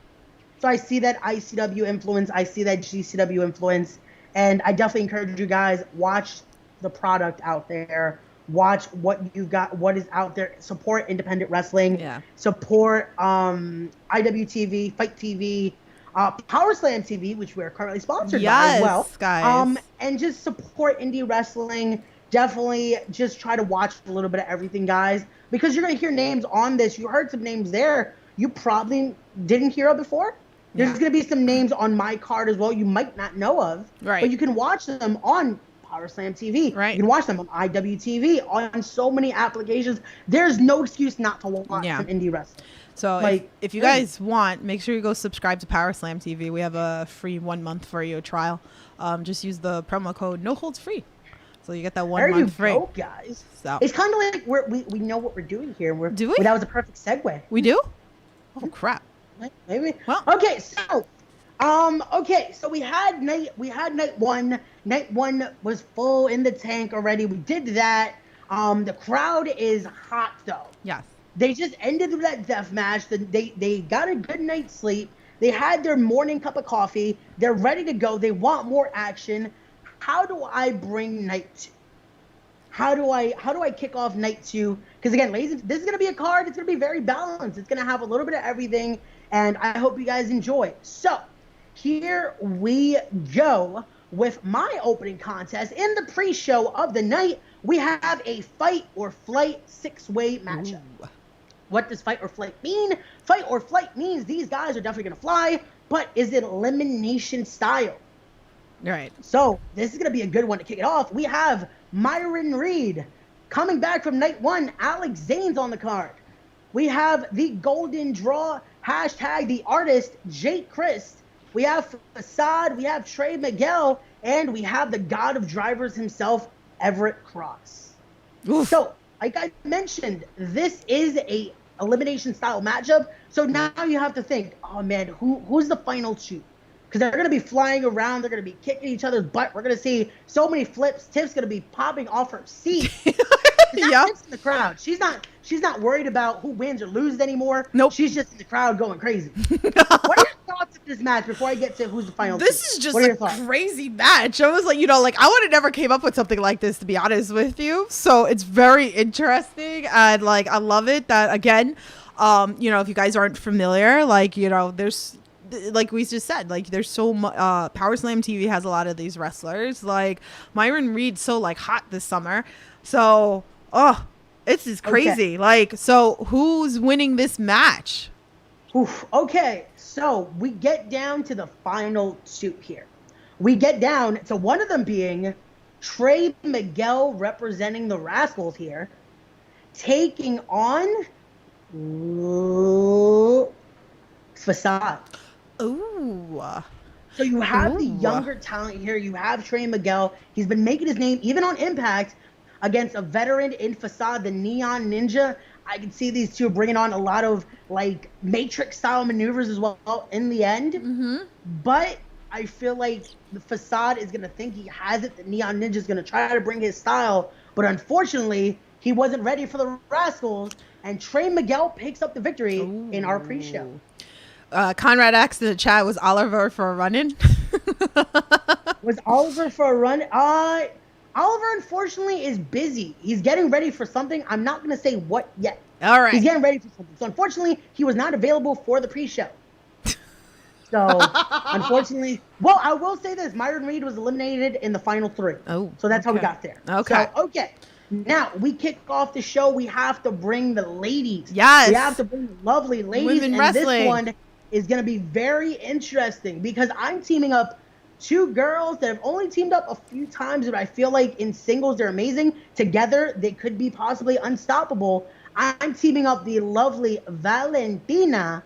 So I see that ICW influence. I see that GCW influence. And I definitely encourage you guys, watch the product out there. Watch what you got, what is out there. Support independent wrestling. Yeah. Support IWTV, Fight TV, Power Slam TV, which we're currently sponsored by as well. Guys. And just support indie wrestling. Definitely just try to watch a little bit of everything, guys, because you're going to hear names on this. You heard some names there you probably didn't hear of before. There's going to be some names on my card as well you might not know of. Right. But you can watch them on Power Slam TV. Right. You can watch them on IWTV, on so many applications. There's no excuse not to watch some indie wrestling. So if you guys want, make sure you go subscribe to Power Slam TV. We have a free 1 month for you trial. Just use the promo code NoHoldsFree. So you get that 1 month free. There you go, guys. So it's kind of like we know what we're doing here. Do we? That was a perfect segue. We do? Oh crap. Maybe. Well. Okay, so we had night one. Night one was full in the tank already. We did that. The crowd is hot though. Yes. They just ended that death match. They got a good night's sleep. They had their morning cup of coffee. They're ready to go. They want more action. How do I bring night two? How do I kick off night two? Because again, ladies, this is gonna be a card. It's gonna be very balanced. It's gonna have a little bit of everything, and I hope you guys enjoy. So here we go with my opening contest. In the pre-show of the night, we have a fight or flight 6-way matchup. Ooh. What does fight or flight mean? Fight or flight means these guys are definitely gonna fly, but is it elimination style? Right. So this is going to be a good one to kick it off. We have Myron Reed coming back from night one. Alex Zayne's on the card. We have the Golden Draw, hashtag the artist, Jake Christ. We have Facade. We have Trey Miguel. And we have the God of Drivers himself, Everett Cross. Oof. So like I mentioned, this is a elimination style matchup. So now you have to think, oh man, who's the final two? Because they're going to be flying around. They're going to be kicking each other's butt. We're going to see so many flips. Tiff's going to be popping off her seat. Yeah. Tiff's in the crowd. She's not worried about who wins or loses anymore. Nope. She's just in the crowd going crazy. What are your thoughts of this match before I get to who's the final This two? is just a crazy match. I was like, I would have never came up with something like this, to be honest with you. So it's very interesting. And I love it that, again, if you guys aren't familiar, there's... like we just said, there's so much. Power Slam TV has a lot of these wrestlers. Myron Reed's so hot this summer. So, it's just crazy. Okay. So who's winning this match? Oof. Okay, so we get down to the final two here. We get down to one of them being Trey Miguel representing the Rascals here, taking on Facade. Ooh. So you have the younger talent here. You have Trey Miguel. He's been making his name, even on Impact, against a veteran in Facade, the Neon Ninja. I can see these two bringing on a lot of, Matrix-style maneuvers as well in the end. Mm-hmm. But I feel like the Facade is going to think he has it. The Neon Ninja is going to try to bring his style. But unfortunately, he wasn't ready for the Rascals. And Trey Miguel picks up the victory in our pre-show. Conrad asked in the chat, was Oliver for a run-in? Was Oliver for a run? Oliver, unfortunately, is busy. He's getting ready for something. I'm not going to say what yet. All right. He's getting ready for something. So, unfortunately, he was not available for the pre-show. So, unfortunately, well, I will say this. Myron Reed was eliminated in the final three. Oh, so that's how we got there. Okay. So, okay. Now, we kick off the show. We have to bring the ladies. Yes. We have to bring the lovely ladies. Women wrestling. This one is going to be very interesting because I'm teaming up two girls that have only teamed up a few times, but I feel like in singles they're amazing. Together, they could be possibly unstoppable. I'm teaming up the lovely Valentina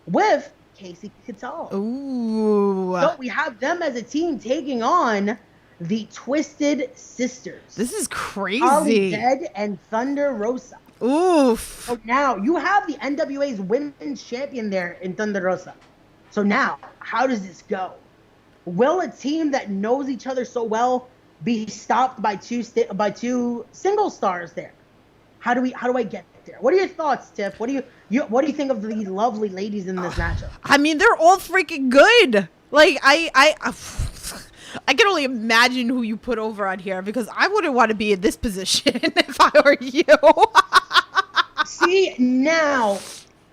with Casey Catal. Ooh. So we have them as a team taking on the Twisted Sisters. This is crazy. Holly Dead and Thunder Rosa. Oof. So now you have the NWA's women's champion there in Thunder Rosa. So now, how does this go? Will a team that knows each other so well be stopped by two single stars there? How do I get there? What are your thoughts, Tiff? What do you think of the lovely ladies in this matchup? I mean, they're all freaking good. Like I can only imagine who you put over on here, because I wouldn't want to be in this position if I were you. See, now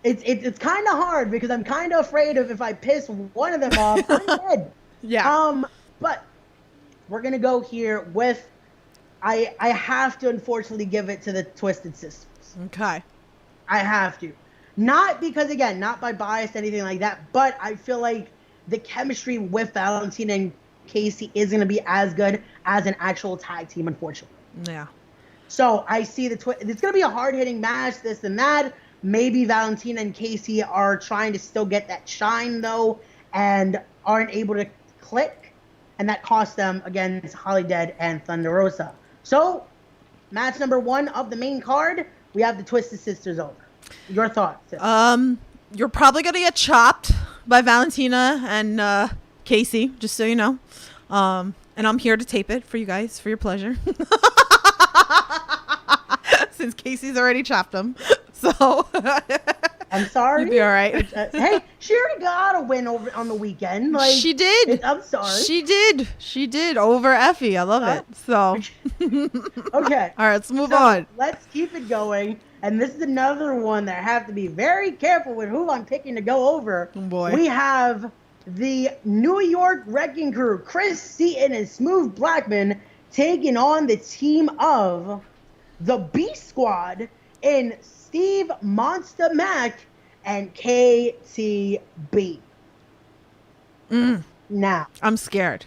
it's kind of hard, because I'm kind of afraid of if I piss one of them off, I'm dead. Yeah. But we're gonna go here with I have to unfortunately give it to the Twisted Sisters. Okay. I have to. Not because, again, not by bias, anything like that, but I feel like the chemistry with Valentina and Casey is going to be as good as an actual tag team, unfortunately. Yeah. So I see it's going to be a hard-hitting match, this and that. Maybe Valentina and Casey are trying to still get that shine, though, and aren't able to click, and that cost them against Holly Dead and Thunder Rosa. So, match number 1 of the main card, we have the Twisted Sisters over. Your thoughts? You're probably gonna get chopped by Valentina and Casey, just so you know. And I'm here to tape it for you guys, for your pleasure. Since Casey's already chopped them. So I'm sorry. You'll be all right. Hey, she already got a win over on the weekend. Like, she did. I'm sorry. She did over Effie. I love it. So okay. All right, let's move on. Let's keep it going. And this is another one that I have to be very careful with who I'm picking to go over. Oh boy. We have the New York Wrecking Crew, Christain and Smooth Blackman, taking on the team of the B Squad in Steve Monster Mac and KTB. Now, I'm scared.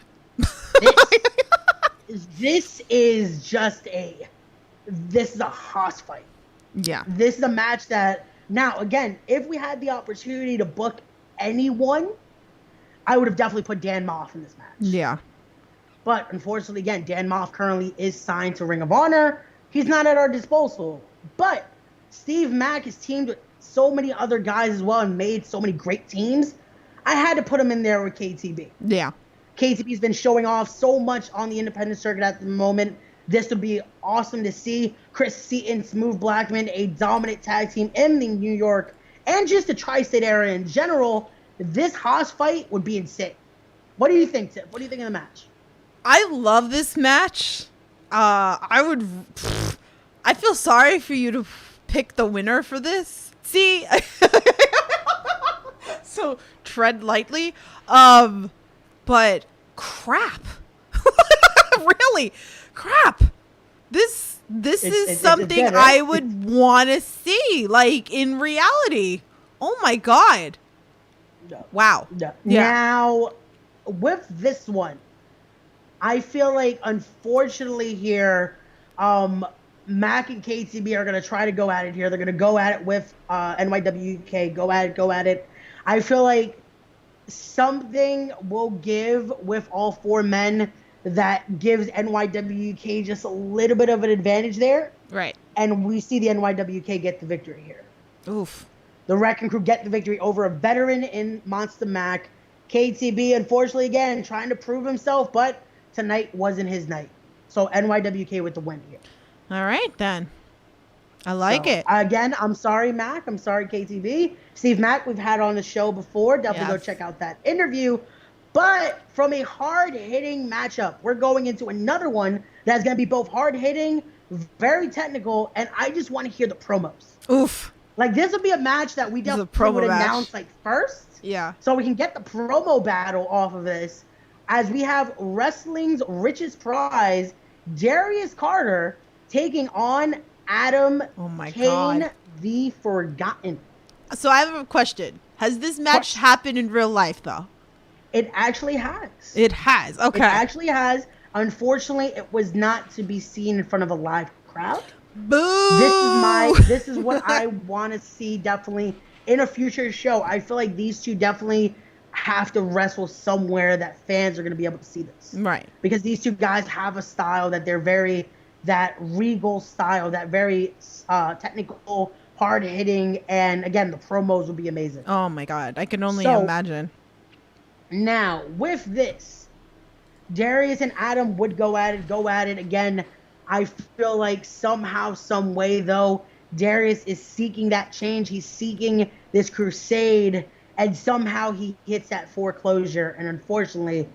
This is a hoss fight. Yeah. This is a match that, now, again, if we had the opportunity to book anyone, I would have definitely put Dan Moff in this match. Yeah. But unfortunately, again, Dan Moff currently is signed to Ring of Honor. He's not at our disposal. But Steve Mack has teamed with so many other guys as well and made so many great teams. I had to put him in there with KTB. Yeah. KTB's been showing off so much on the independent circuit at the moment. This would be awesome to see. Christain, Smooth Blackman, a dominant tag team in the New York and just the tri-state area in general. This hoss fight would be insane. What do you think, Tiff? What do you think of the match? I love this match. I feel sorry for you to pick the winner for this. See, so tread lightly. But crap. Really? Crap. This is something good, right? I would want to see, like, in reality. Oh my God. No. Wow. No. Yeah. Now, with this one, I feel like, unfortunately here, Mac and KTB are going to try to go at it here. They're going to go at it with NYWK, go at it. I feel like something will give with all 4 men that gives NYWK just a little bit of an advantage there. Right. And we see the NYWK get the victory here. Oof. The Wrecking Crew get the victory over a veteran in Monster Mac. KTB, unfortunately, again, trying to prove himself, but tonight wasn't his night. So NYWK with the win here. All right, then. I like it. Again, I'm sorry, Mac. I'm sorry, KTB. Steve Mac, we've had on the show before. Definitely go check out that interview. But from a hard-hitting matchup, we're going into another one that's going to be both hard-hitting, very technical, and I just want to hear the promos. Oof. Like, this would be a match that we definitely would announce, like, first. Yeah. So we can get the promo battle off of this, as we have wrestling's richest prize, Darius Carter, taking on Adam Cain, the Forgotten. So I have a question. Has this match happened in real life, though? It actually has. It has. Okay. It actually has. Unfortunately, it was not to be seen in front of a live crowd. Boo! This is what I want to see definitely in a future show. I feel like these two definitely have to wrestle somewhere that fans are going to be able to see this. Right. Because these two guys have a style that they're very that regal style, that very technical, hard-hitting, and again, the promos will be amazing. Oh my God, I can only imagine. Now, with this, Darius and Adam would go at it again. I feel like somehow, some way, though, Darius is seeking that change. He's seeking this crusade, and somehow he hits that foreclosure, and unfortunately,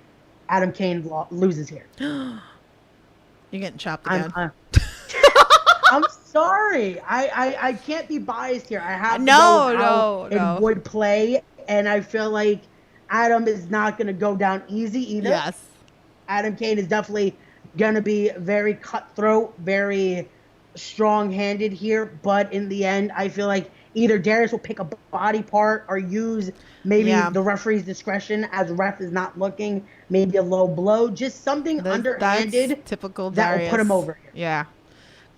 Adam Cain loses here. You're getting chopped again. I'm sorry. I can't be biased here. I have to go how it would play, and I feel like Adam is not going to go down easy either. Yes. Adam Cain is definitely going to be very cutthroat, very strong-handed here, but in the end, I feel like either Darius will pick a body part or use maybe the referee's discretion as ref is not looking, maybe a low blow, just something underhanded typical that Darius. will put him over here. Yeah.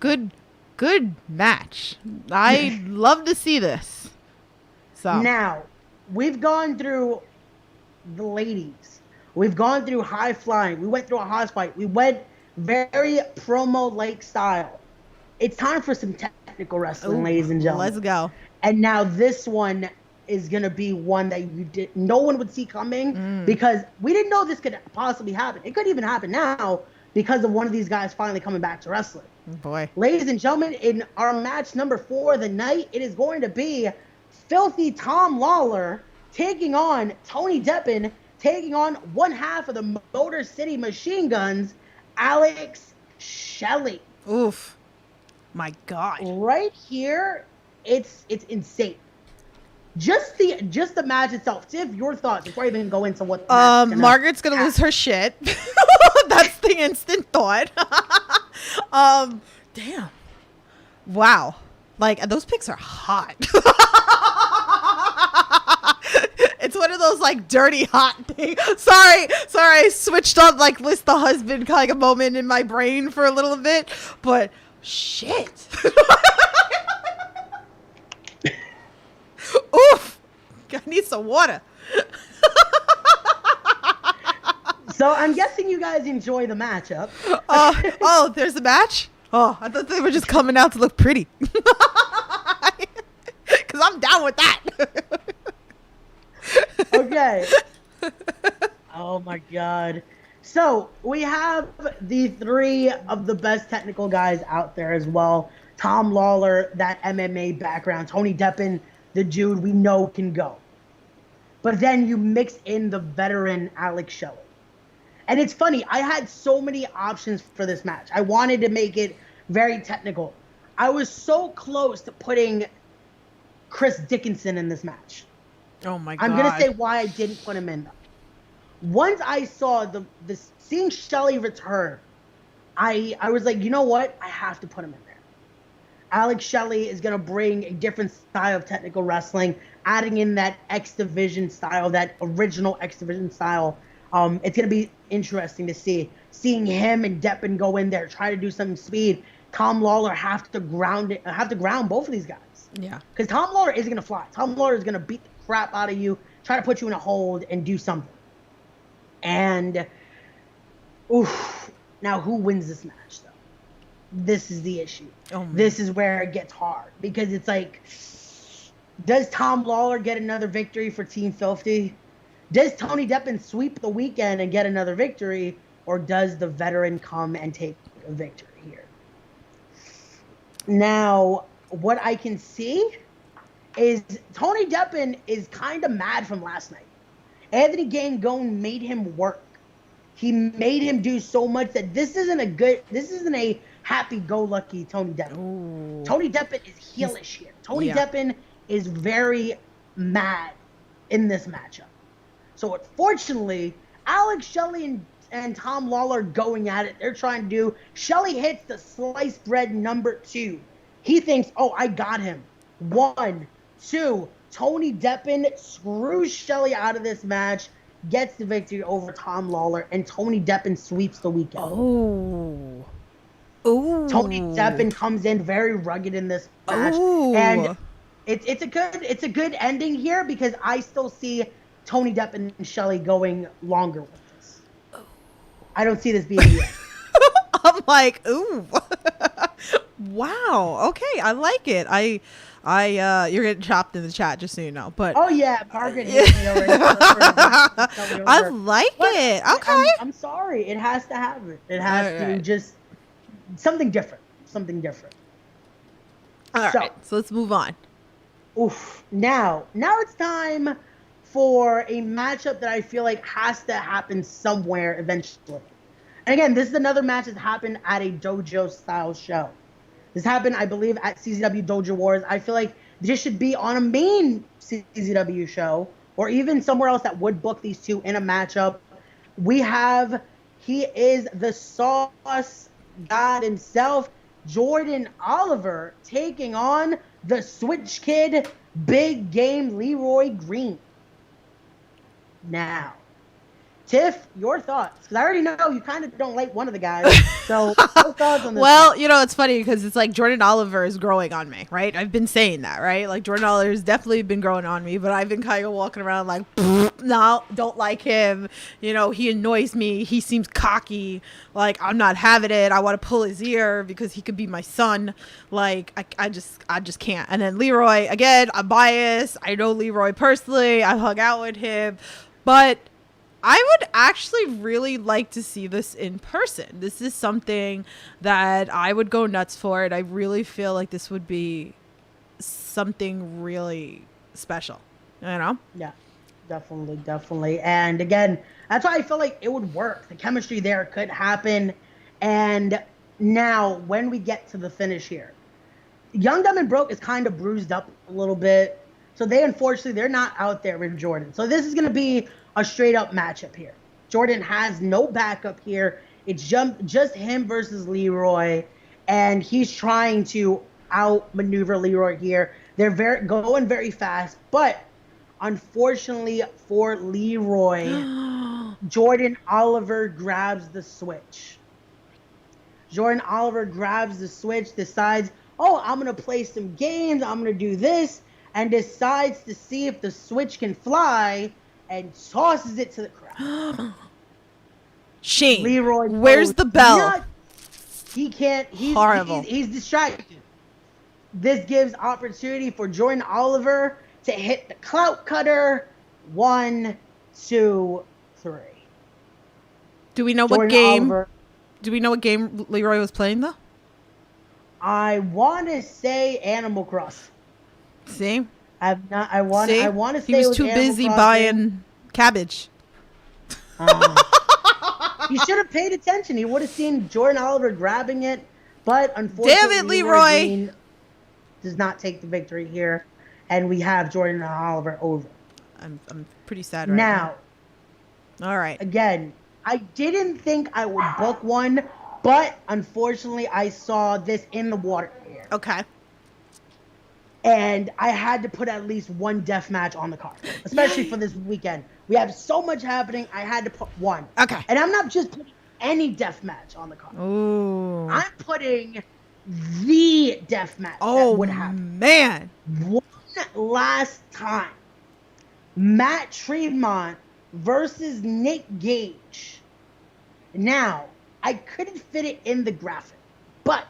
Good match. I love to see this. So now, we've gone through the ladies. We've gone through high flying. We went through a house fight. We went very promo-like style. It's time for some technical wrestling, ladies and gentlemen. Let's go. And now this one is going to be one that no one would see coming because we didn't know this could possibly happen. It could even happen now because of one of these guys finally coming back to wrestling. Boy. Ladies and gentlemen, in our match number 4 of the night, it is going to be Filthy Tom Lawler taking on Tony Deppen, taking on one half of the Motor City Machine Guns, Alex Shelley. Oof. My God. Right here, it's insane. Just the match itself. Tiff, your thoughts before I even go into what Margaret's gonna lose her shit. That's the instant thought. Damn. Wow. Like, those pics are hot. It's one of those like dirty hot things. Sorry, I switched up like list the husband kind of moment in my brain for a little bit, but shit. Oof. I need some water. So I'm guessing you guys enjoy the matchup. Oh, there's a match? Oh, I thought they were just coming out to look pretty. Because I'm down with that. Okay. Oh my God. So we have the 3 of the best technical guys out there as well. Tom Lawler, that MMA background. Tony Deppen, the dude we know can go. But then you mix in the veteran Alex Shelley. And it's funny, I had so many options for this match. I wanted to make it very technical. I was so close to putting Chris Dickinson in this match. Oh my God. I'm going to say why I didn't put him in though. Once I saw seeing Shelley return, I was like, you know what? I have to put him in there. Alex Shelley is going to bring a different style of technical wrestling, adding in that X Division style, that original X Division style. It's going to be interesting to seeing him and Deppen go in there, try to do some speed. Tom Lawler have to ground both of these guys. Yeah. Because Tom Lawler isn't going to fly. Tom Lawler is going to beat the crap out of you, try to put you in a hold and do something. And, now who wins this match, though? This is the issue. This is where it gets hard. Because it's like, does Tom Lawler get another victory for Team Filthy? Does Tony Deppen sweep the weekend and get another victory? Or does the veteran come and take a victory here? Now, what I can see is Tony Deppen is kind of mad from last night. Anthony Gangone made him work. He made him do so much that this isn't a happy-go-lucky Tony Deppen. Ooh. Tony Deppen is heelish here. Tony Deppen is very mad in this matchup. So unfortunately, Alex Shelley and Tom Lawler going at it. They're trying to do. Shelley hits the sliced bread number 2. He thinks, oh, I got him. 1, 2. Tony Deppen screws Shelley out of this match, gets the victory over Tom Lawler, and Tony Deppen sweeps the weekend. Oh. Tony Deppen comes in very rugged in this match. And it's a good ending here because I still see Tony Deppen and Shelley going longer with this. I don't see this being the end. I'm like, ooh. Wow. Okay, I like it. You're getting chopped in the chat, just so you know. But oh yeah, Margaret hates me already. I like it. Okay. I'm sorry. It has to happen. It has to right. just something different. Something different. All right. So let's move on. Oof. Now it's time for a matchup that I feel like has to happen somewhere eventually. And again, this is another match that happened at a dojo style show. This happened, I believe, at CZW Dojo Wars. I feel like this should be on a main CZW show, or even somewhere else that would book these two in a matchup. He is the sauce god himself, Jordan Oliver, taking on the Switch Kid, big game Leroy Green. Now, Tiff, your thoughts? Because I already know you kind of don't like one of the guys. So, your thoughts on this? Well, one? you know, it's funny because it's like Jordan Oliver is growing on me, right? I've been saying that, right? Like Jordan Oliver has definitely been growing on me, but I've been kind of walking around like, no, don't like him. You know, he annoys me. He seems cocky. Like, I'm not having it. I want to pull his ear because he could be my son. Like, I just can't. And then Leroy, again, I'm biased. I know Leroy personally. I hung out with him, but I would actually really like to see this in person. This is something that I would go nuts for, and I really feel like this would be something really special, you know? Yeah, definitely. And again, that's why I feel like it would work. The chemistry there could happen. And now, when we get to the finish here, Young, Dumb, and Broke is kind of bruised up a little bit. So they're not out there with Jordan. So this is going to be a straight up matchup here. Jordan has no backup here. It's just him versus Leroy, and he's trying to outmaneuver Leroy here. They're going very fast, but unfortunately for Leroy, Jordan Oliver grabs the switch. Jordan Oliver grabs the switch, decides, oh, I'm going to play some games, I'm going to do this, and decides to see if the switch can fly, and tosses it to the crowd. Shane, Leroy, where's the bell? He can't. Horrible. He's distracted. This gives opportunity for Jordan Oliver to hit the clout cutter. 1, 2, 3. Do we know what game? Do we know what game Leroy was playing though? I want to say Animal Crossing. See? I want to say he was too busy buying cabbage. He should have paid attention. He would have seen Jordan Oliver grabbing it, but unfortunately, damn it, Leroy does not take the victory here, and we have Jordan Oliver over. I'm pretty sad right now. All right. Again, I didn't think I would book one, but unfortunately, I saw this in the water here. Okay. And I had to put at least one death match on the card, especially for this weekend. We have so much happening. I had to put one. Okay. And I'm not just putting any death match on the card. Ooh. I'm putting the death match that would happen. Man. One last time. Matt Tremont versus Nick Gage. Now, I couldn't fit it in the graphic, but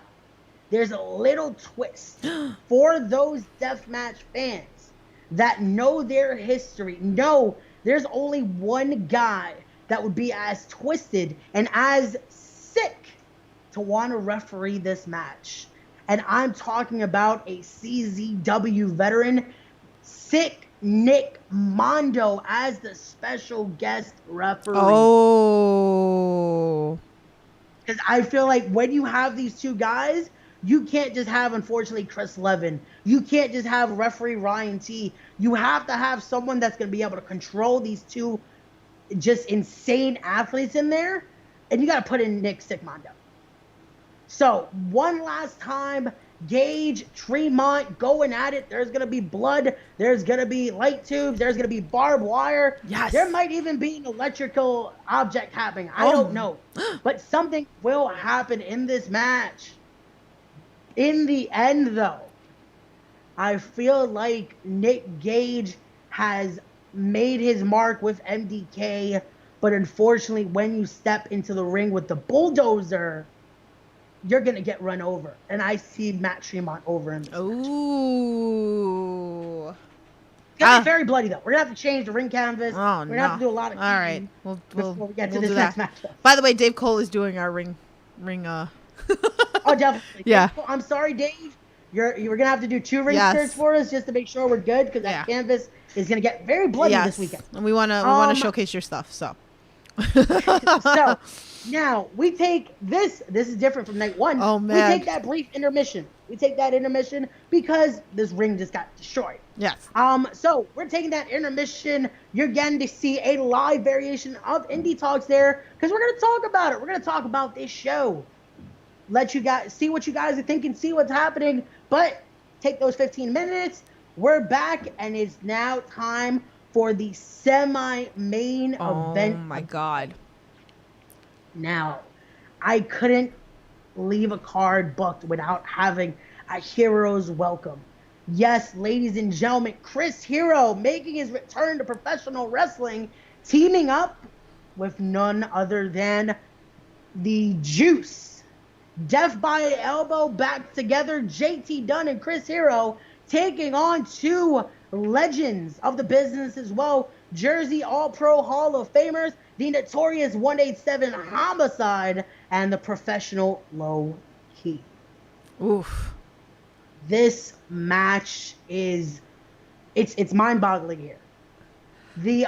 there's a little twist for those deathmatch fans that know their history. No, there's only one guy that would be as twisted and as sick to want to referee this match. And I'm talking about a CZW veteran, Sick Nick Mondo, as the special guest referee. Oh. Because I feel like when you have these two guys, you can't just have, unfortunately, Chris Levin. You can't just have referee Ryan T. You have to have someone that's going to be able to control these two just insane athletes in there. And you got to put in Nick Stickmondo. So, one last time, Gage, Tremont going at it. There's going to be blood. There's going to be light tubes. There's going to be barbed wire. Yes. There might even be an electrical object happening. I don't know. But something will happen in this match. In the end, though, I feel like Nick Gage has made his mark with MDK, but unfortunately, when you step into the ring with the bulldozer, you're going to get run over. And I see Matt Tremont over him. Ooh. It's going to be very bloody, though. We're going to have to change the ring canvas. Oh, We're going to have to do a lot of all right. before we get to we'll this do next that. matchup. By the way, Dave Cole is doing our ring. Oh, definitely. Yeah. I'm sorry, Dave. We're going to have to do 2 ring skirts for us just to make sure we're good, because that canvas is going to get very bloody this weekend. And we want to showcase your stuff, so. So, now, we take this. This is different from night 1. Oh, man. We take that brief intermission. Because this ring just got destroyed. Yes. So, we're taking that intermission. You're getting to see a live variation of Indy Talks there, because we're going to talk about it. We're going to talk about this show. Let you guys see what you guys are thinking, see what's happening, but take those 15 minutes. We're back, and it's now time for the semi-main event. Oh, my God. Now, I couldn't leave a card booked without having a hero's welcome. Yes, ladies and gentlemen, Chris Hero making his return to professional wrestling, teaming up with none other than the Juice. Death by Elbow back together, JT Dunn and Chris Hero taking on 2 legends of the business as well, Jersey All-Pro Hall of Famers, the notorious 187 Homicide, and the professional Low Key. Oof. This match is it's mind-boggling here. The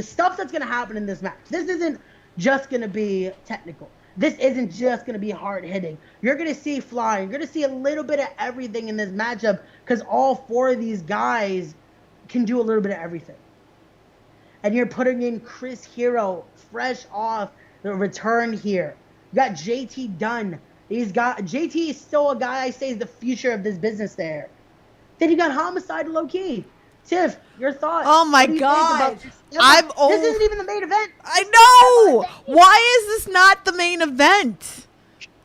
stuff that's gonna happen in this match. This isn't just gonna be technical. This isn't just gonna be hard hitting. You're gonna see flying. You're gonna see a little bit of everything in this matchup, because all 4 of these guys can do a little bit of everything. And you're putting in Chris Hero, fresh off the return here. You got JT Dunn. JT is still a guy I say is the future of this business there. Then you got Homicide and Low Key. Tiff, your thoughts? Oh my God. This isn't even the main event. I know. Why is this not the main event?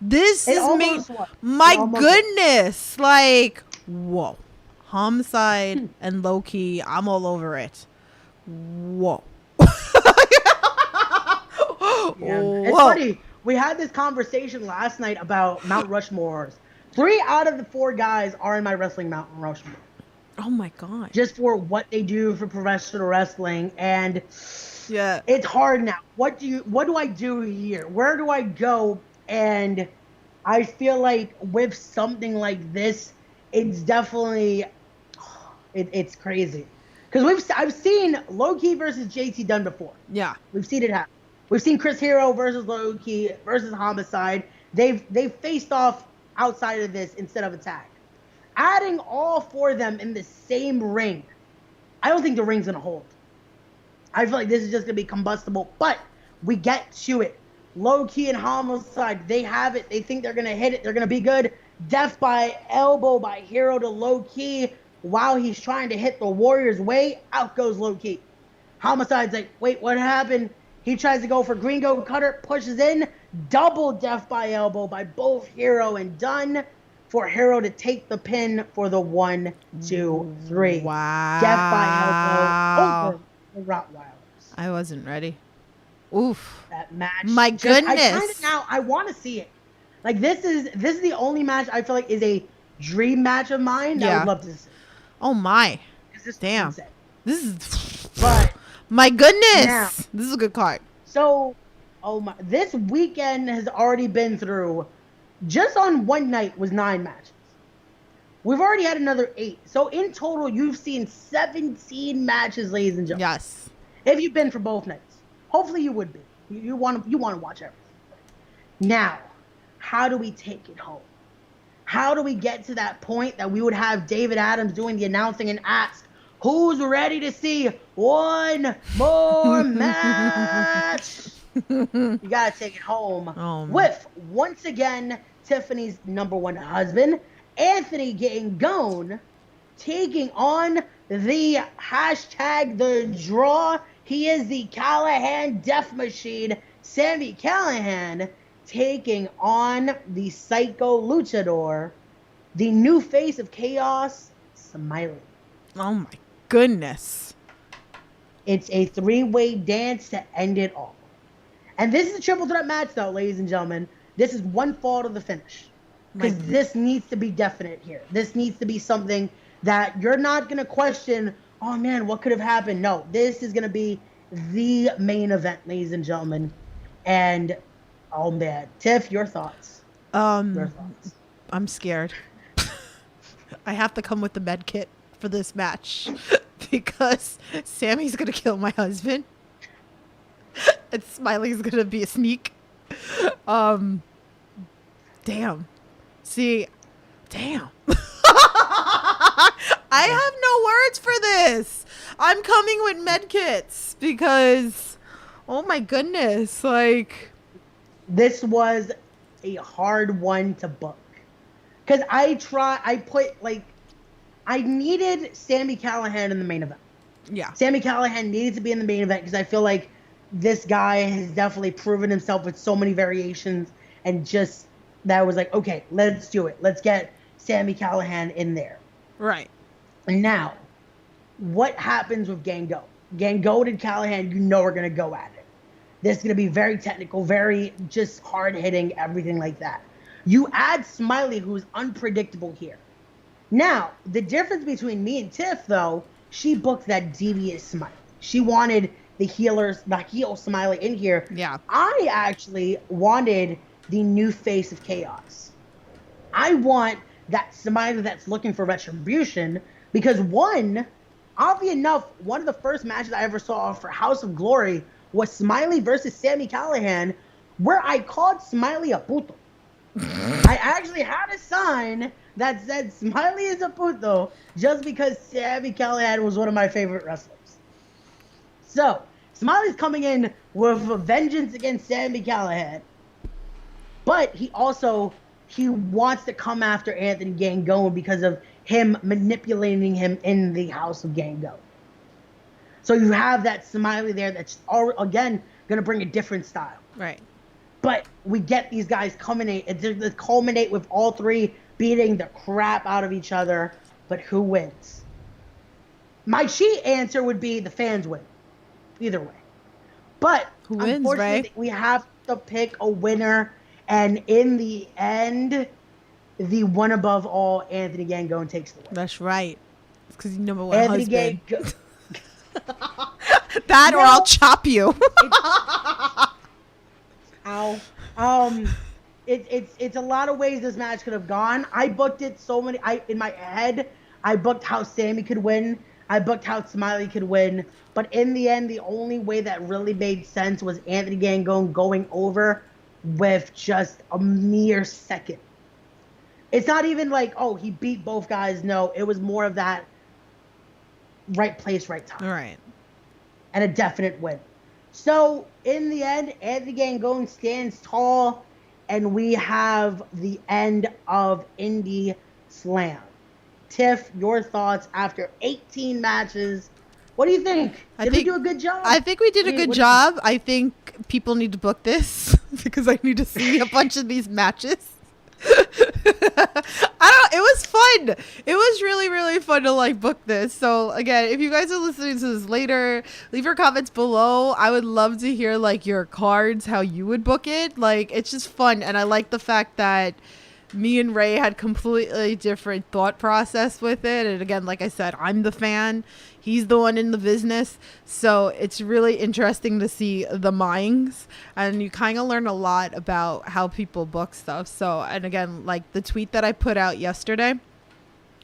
This is main. My goodness. Like, whoa. Homicide and Low Key. I'm all over it. Whoa. It's funny. We had this conversation last night about Mount Rushmores. 3 out of the 4 guys are in my wrestling Mount Rushmore. Oh my God. Just for what they do for professional wrestling. And it's hard now. What do I do here? Where do I go? And I feel like with something like this, it's definitely it's crazy. Because I've seen Low Key versus JT Dunn before. Yeah. We've seen it happen. We've seen Chris Hero versus Low Key versus Homicide. They've faced off outside of this instead of a tag. Adding all 4 of them in the same ring, I don't think the ring's going to hold. I feel like this is just going to be combustible, but we get to it. Low Key and Homicide, they have it. They think they're going to hit it. They're going to be good. Death by Elbow by Hero to Low Key. While he's trying to hit the Warrior's way, out goes Low Key. Homicide's like, wait, what happened? He tries to go for Gringo Cutter, pushes in. Double Death by Elbow by both Hero and Dunn for Hero to take the pin for the 1, 2, 3. Wow. Death by Elbow over the Rottweilers. I wasn't ready. Oof. That match. My goodness. I want to see it. Like, this is the only match I feel like is a dream match of mine that I would love to see. Oh my. Damn. This is but my goodness. Now, this is a good card. So, this weekend has already been through, just on one night was 9 matches. We've already had another 8. So in total, you've seen 17 matches, ladies and gentlemen. Yes. If you've been for both nights. Hopefully you would be. You want to watch everything. Now, how do we take it home? How do we get to that point that we would have David Adams doing the announcing and ask, who's ready to see one more match? You got to take it home with, once again, Tiffany's #1 husband, Anthony Gangone, taking on the #The Draw. He is the Callahan Death Machine, Sami Callahan, taking on the Psycho Luchador, the new face of Chaos, Smiley. Oh my goodness. It's a 3-way dance to end it all. And this is a triple threat match, though, ladies and gentlemen. this is one fall to the finish. Because this needs to be definite here. This needs to be something that you're not going to question, oh, man, what could have happened? No, this is going to be the main event, ladies and gentlemen. And, oh, man. Tiff, your thoughts? Your thoughts. I'm scared. I have to come with the med kit for this match because Sammy's going to kill my husband. And Smiley's going to be a sneak. Damn. See, damn. I have no words for this. I'm coming with med kits because, oh my goodness, like. This was a hard one to book. Because I needed Sami Callihan in the main event. Yeah. Sami Callihan needed to be in the main event because I feel like this guy has definitely proven himself with so many variations, and just that was like, okay, let's do it. Let's get Sami Callihan in there. Right. And now, what happens with Gango? Gango and Callihan, are going to go at it. This is going to be very technical, very just hard-hitting, everything like that. You add Smiley, who's unpredictable here. Now, the difference between me and Tiff, though, she booked that devious Smiley. She wanted the heel Smiley in here. Yeah. I actually wanted the new face of chaos. I want that Smiley that's looking for retribution because oddly enough, one of the first matches I ever saw for House of Glory was Smiley versus Sami Callihan, where I called Smiley a puto. I actually had a sign that said Smiley is a puto just because Sami Callihan was one of my favorite wrestlers. So, Smiley's coming in with a vengeance against Sami Callihan, but he wants to come after Anthony Gango because of him manipulating him in the House of Gango. So you have that Smiley there that's again going to bring a different style. Right. But we get these guys culminate with all three beating the crap out of each other. But who wins? My cheat answer would be the fans win. Either way. But who wins, unfortunately, right? We have to pick a winner. And in the end, the one above all, Anthony Gango, takes the win. That's right. It's because you number one Anthony husband. That or I'll chop you. Ow. It's a lot of ways this match could have gone. I booked it in my head, I booked how Sami could win. I booked how Smiley could win. But in the end, the only way that really made sense was Anthony Gango going over with just a mere second. It's not even like, oh, he beat both guys. No, it was more of that right place, right time. All right. And a definite win. So, in the end, Anthony Gango stands tall, and we have the end of IndySlam. Tiff, your thoughts after 18 matches. What do you think? Did we do a good job? I think we did a good job. I think people need to book this because I need to see a bunch of these matches. It was fun. It was really, really fun to book this. So again, if you guys are listening to this later, leave your comments below. I would love to hear your cards, how you would book it. It's just fun. And I like the fact that me and Ray had completely different thought process with it. And again, like I said, I'm the fan. He's the one in the business. So it's really interesting to see the minds. And you kind of learn a lot about how people book stuff. So, and again, the tweet that I put out yesterday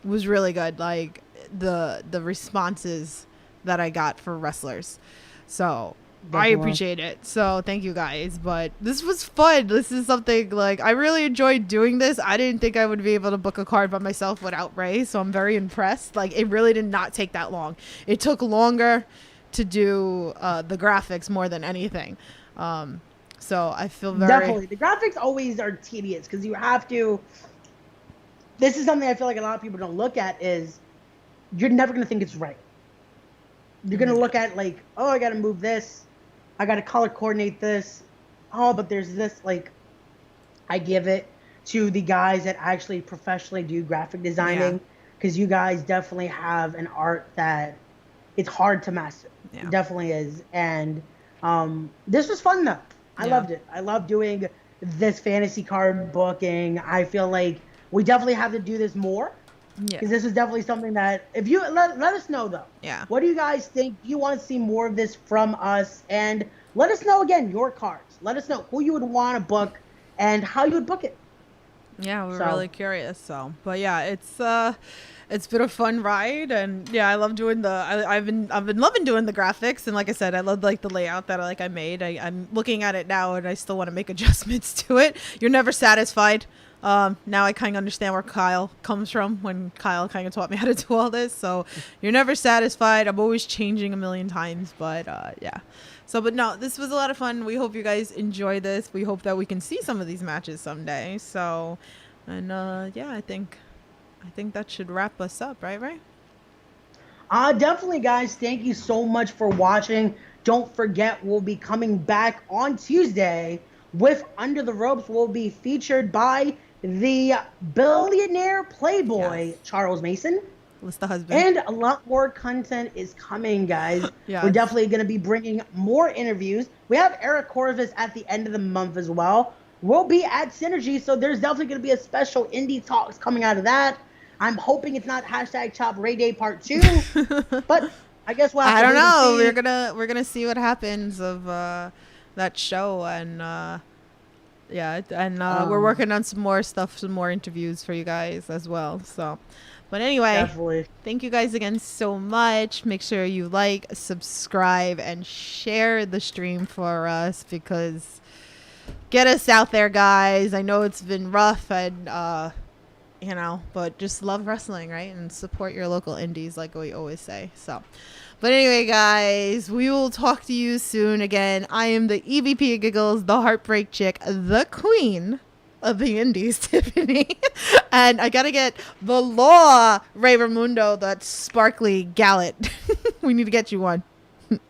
was really good. The responses that I got for wrestlers. So I appreciate it. So thank you guys. But this was fun. This is something I really enjoyed doing this. I didn't think I would be able to book a card by myself without Ray. So I'm very impressed. It really did not take that long. It took longer to do the graphics more than anything. So I feel very... Definitely. The graphics always are tedious because you have to... This is something I feel like a lot of people don't look at is you're never going to think it's right. You're going to look at oh, I got to move this. I got to color coordinate this. Oh, but there's this, I give it to the guys that actually professionally do graphic designing because you guys definitely have an art that it's hard to master. Yeah. It definitely is. And this was fun, though. I loved it. I love doing this fantasy card booking. I feel like we definitely have to do this more. Yeah. Because this is definitely something that, if you let us know though. Yeah. What do you guys think? Do you want to see more of this from us? And let us know again your cards. Let us know who you would want to book and how you would book it. Yeah, we're really curious. So, but yeah, it's been a fun ride, and yeah, I love doing I've been loving doing the graphics, and like I said, I love like the layout that I made. I'm looking at it now, and I still want to make adjustments to it. You're never satisfied. Now I kind of understand where Kyle comes from when Kyle kind of taught me how to do all this. So you're never satisfied. I'm always changing a million times, but yeah. So, but no, this was a lot of fun. We hope you guys enjoy this. We hope that we can see some of these matches someday. So, and yeah, I think that should wrap us up, right, Ray? Definitely, guys. Thank you so much for watching. Don't forget, we'll be coming back on Tuesday with Under the Ropes. We'll be featured by the billionaire playboy, yes, Charles Mason. What's the husband? And a lot more content is coming, guys. Yes. We're definitely going to be bringing more interviews. We have Eric Corvus at the end of the month as well. We'll be at Synergy, so there's definitely going to be a special Indy Talks coming out of that. I'm hoping it's not #Chop Ray Day Part 2, but I guess we'll have to I don't know. see. We're gonna see what happens of that show, and yeah, and we're working on some more stuff, some more interviews for you guys as well. So, but anyway, definitely. Thank you guys again so much. Make sure you like, subscribe, and share the stream for us, because get us out there, guys. I know it's been rough, and you know, but just love wrestling, right? And support your local indies, like we always say. So, but anyway, guys, we will talk to you soon again. I am the EVP of Giggles, the Heartbreak Chick, the queen of the indies, Tiffany. And I gotta get the law, Ray Ramundo, that sparkly gallet. We need to get you one.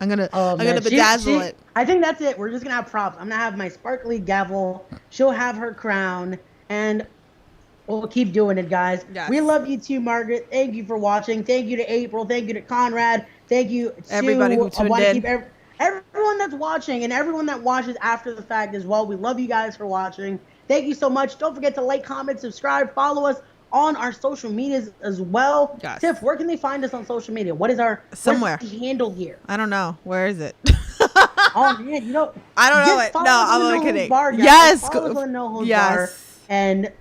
I'm gonna bedazzle it. I think that's it. We're just gonna have props. I'm gonna have my sparkly gavel. She'll have her crown, and we'll keep doing it, guys. Yes. We love you too, Margaret. Thank you for watching. Thank you to April. Thank you to Conrad. Thank you to everybody who tuned in. Everyone that's watching, and everyone that watches after the fact as well. We love you guys for watching. Thank you so much. Don't forget to like, comment, subscribe, follow us on our social medias as well. Yes. Tiff, where can they find us on social media? What is somewhere what's the handle here? I don't know. Where is it? Oh man, you know. I don't know it. No, I'm only kidding. Bar, yes. Follow us on No Holds yes. Bar, and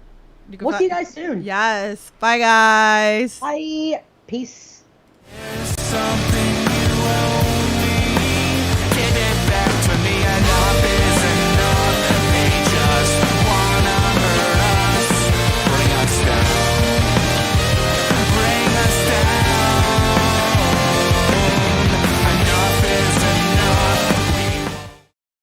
we'll see you guys soon. Yes. Bye, guys. Bye. Peace.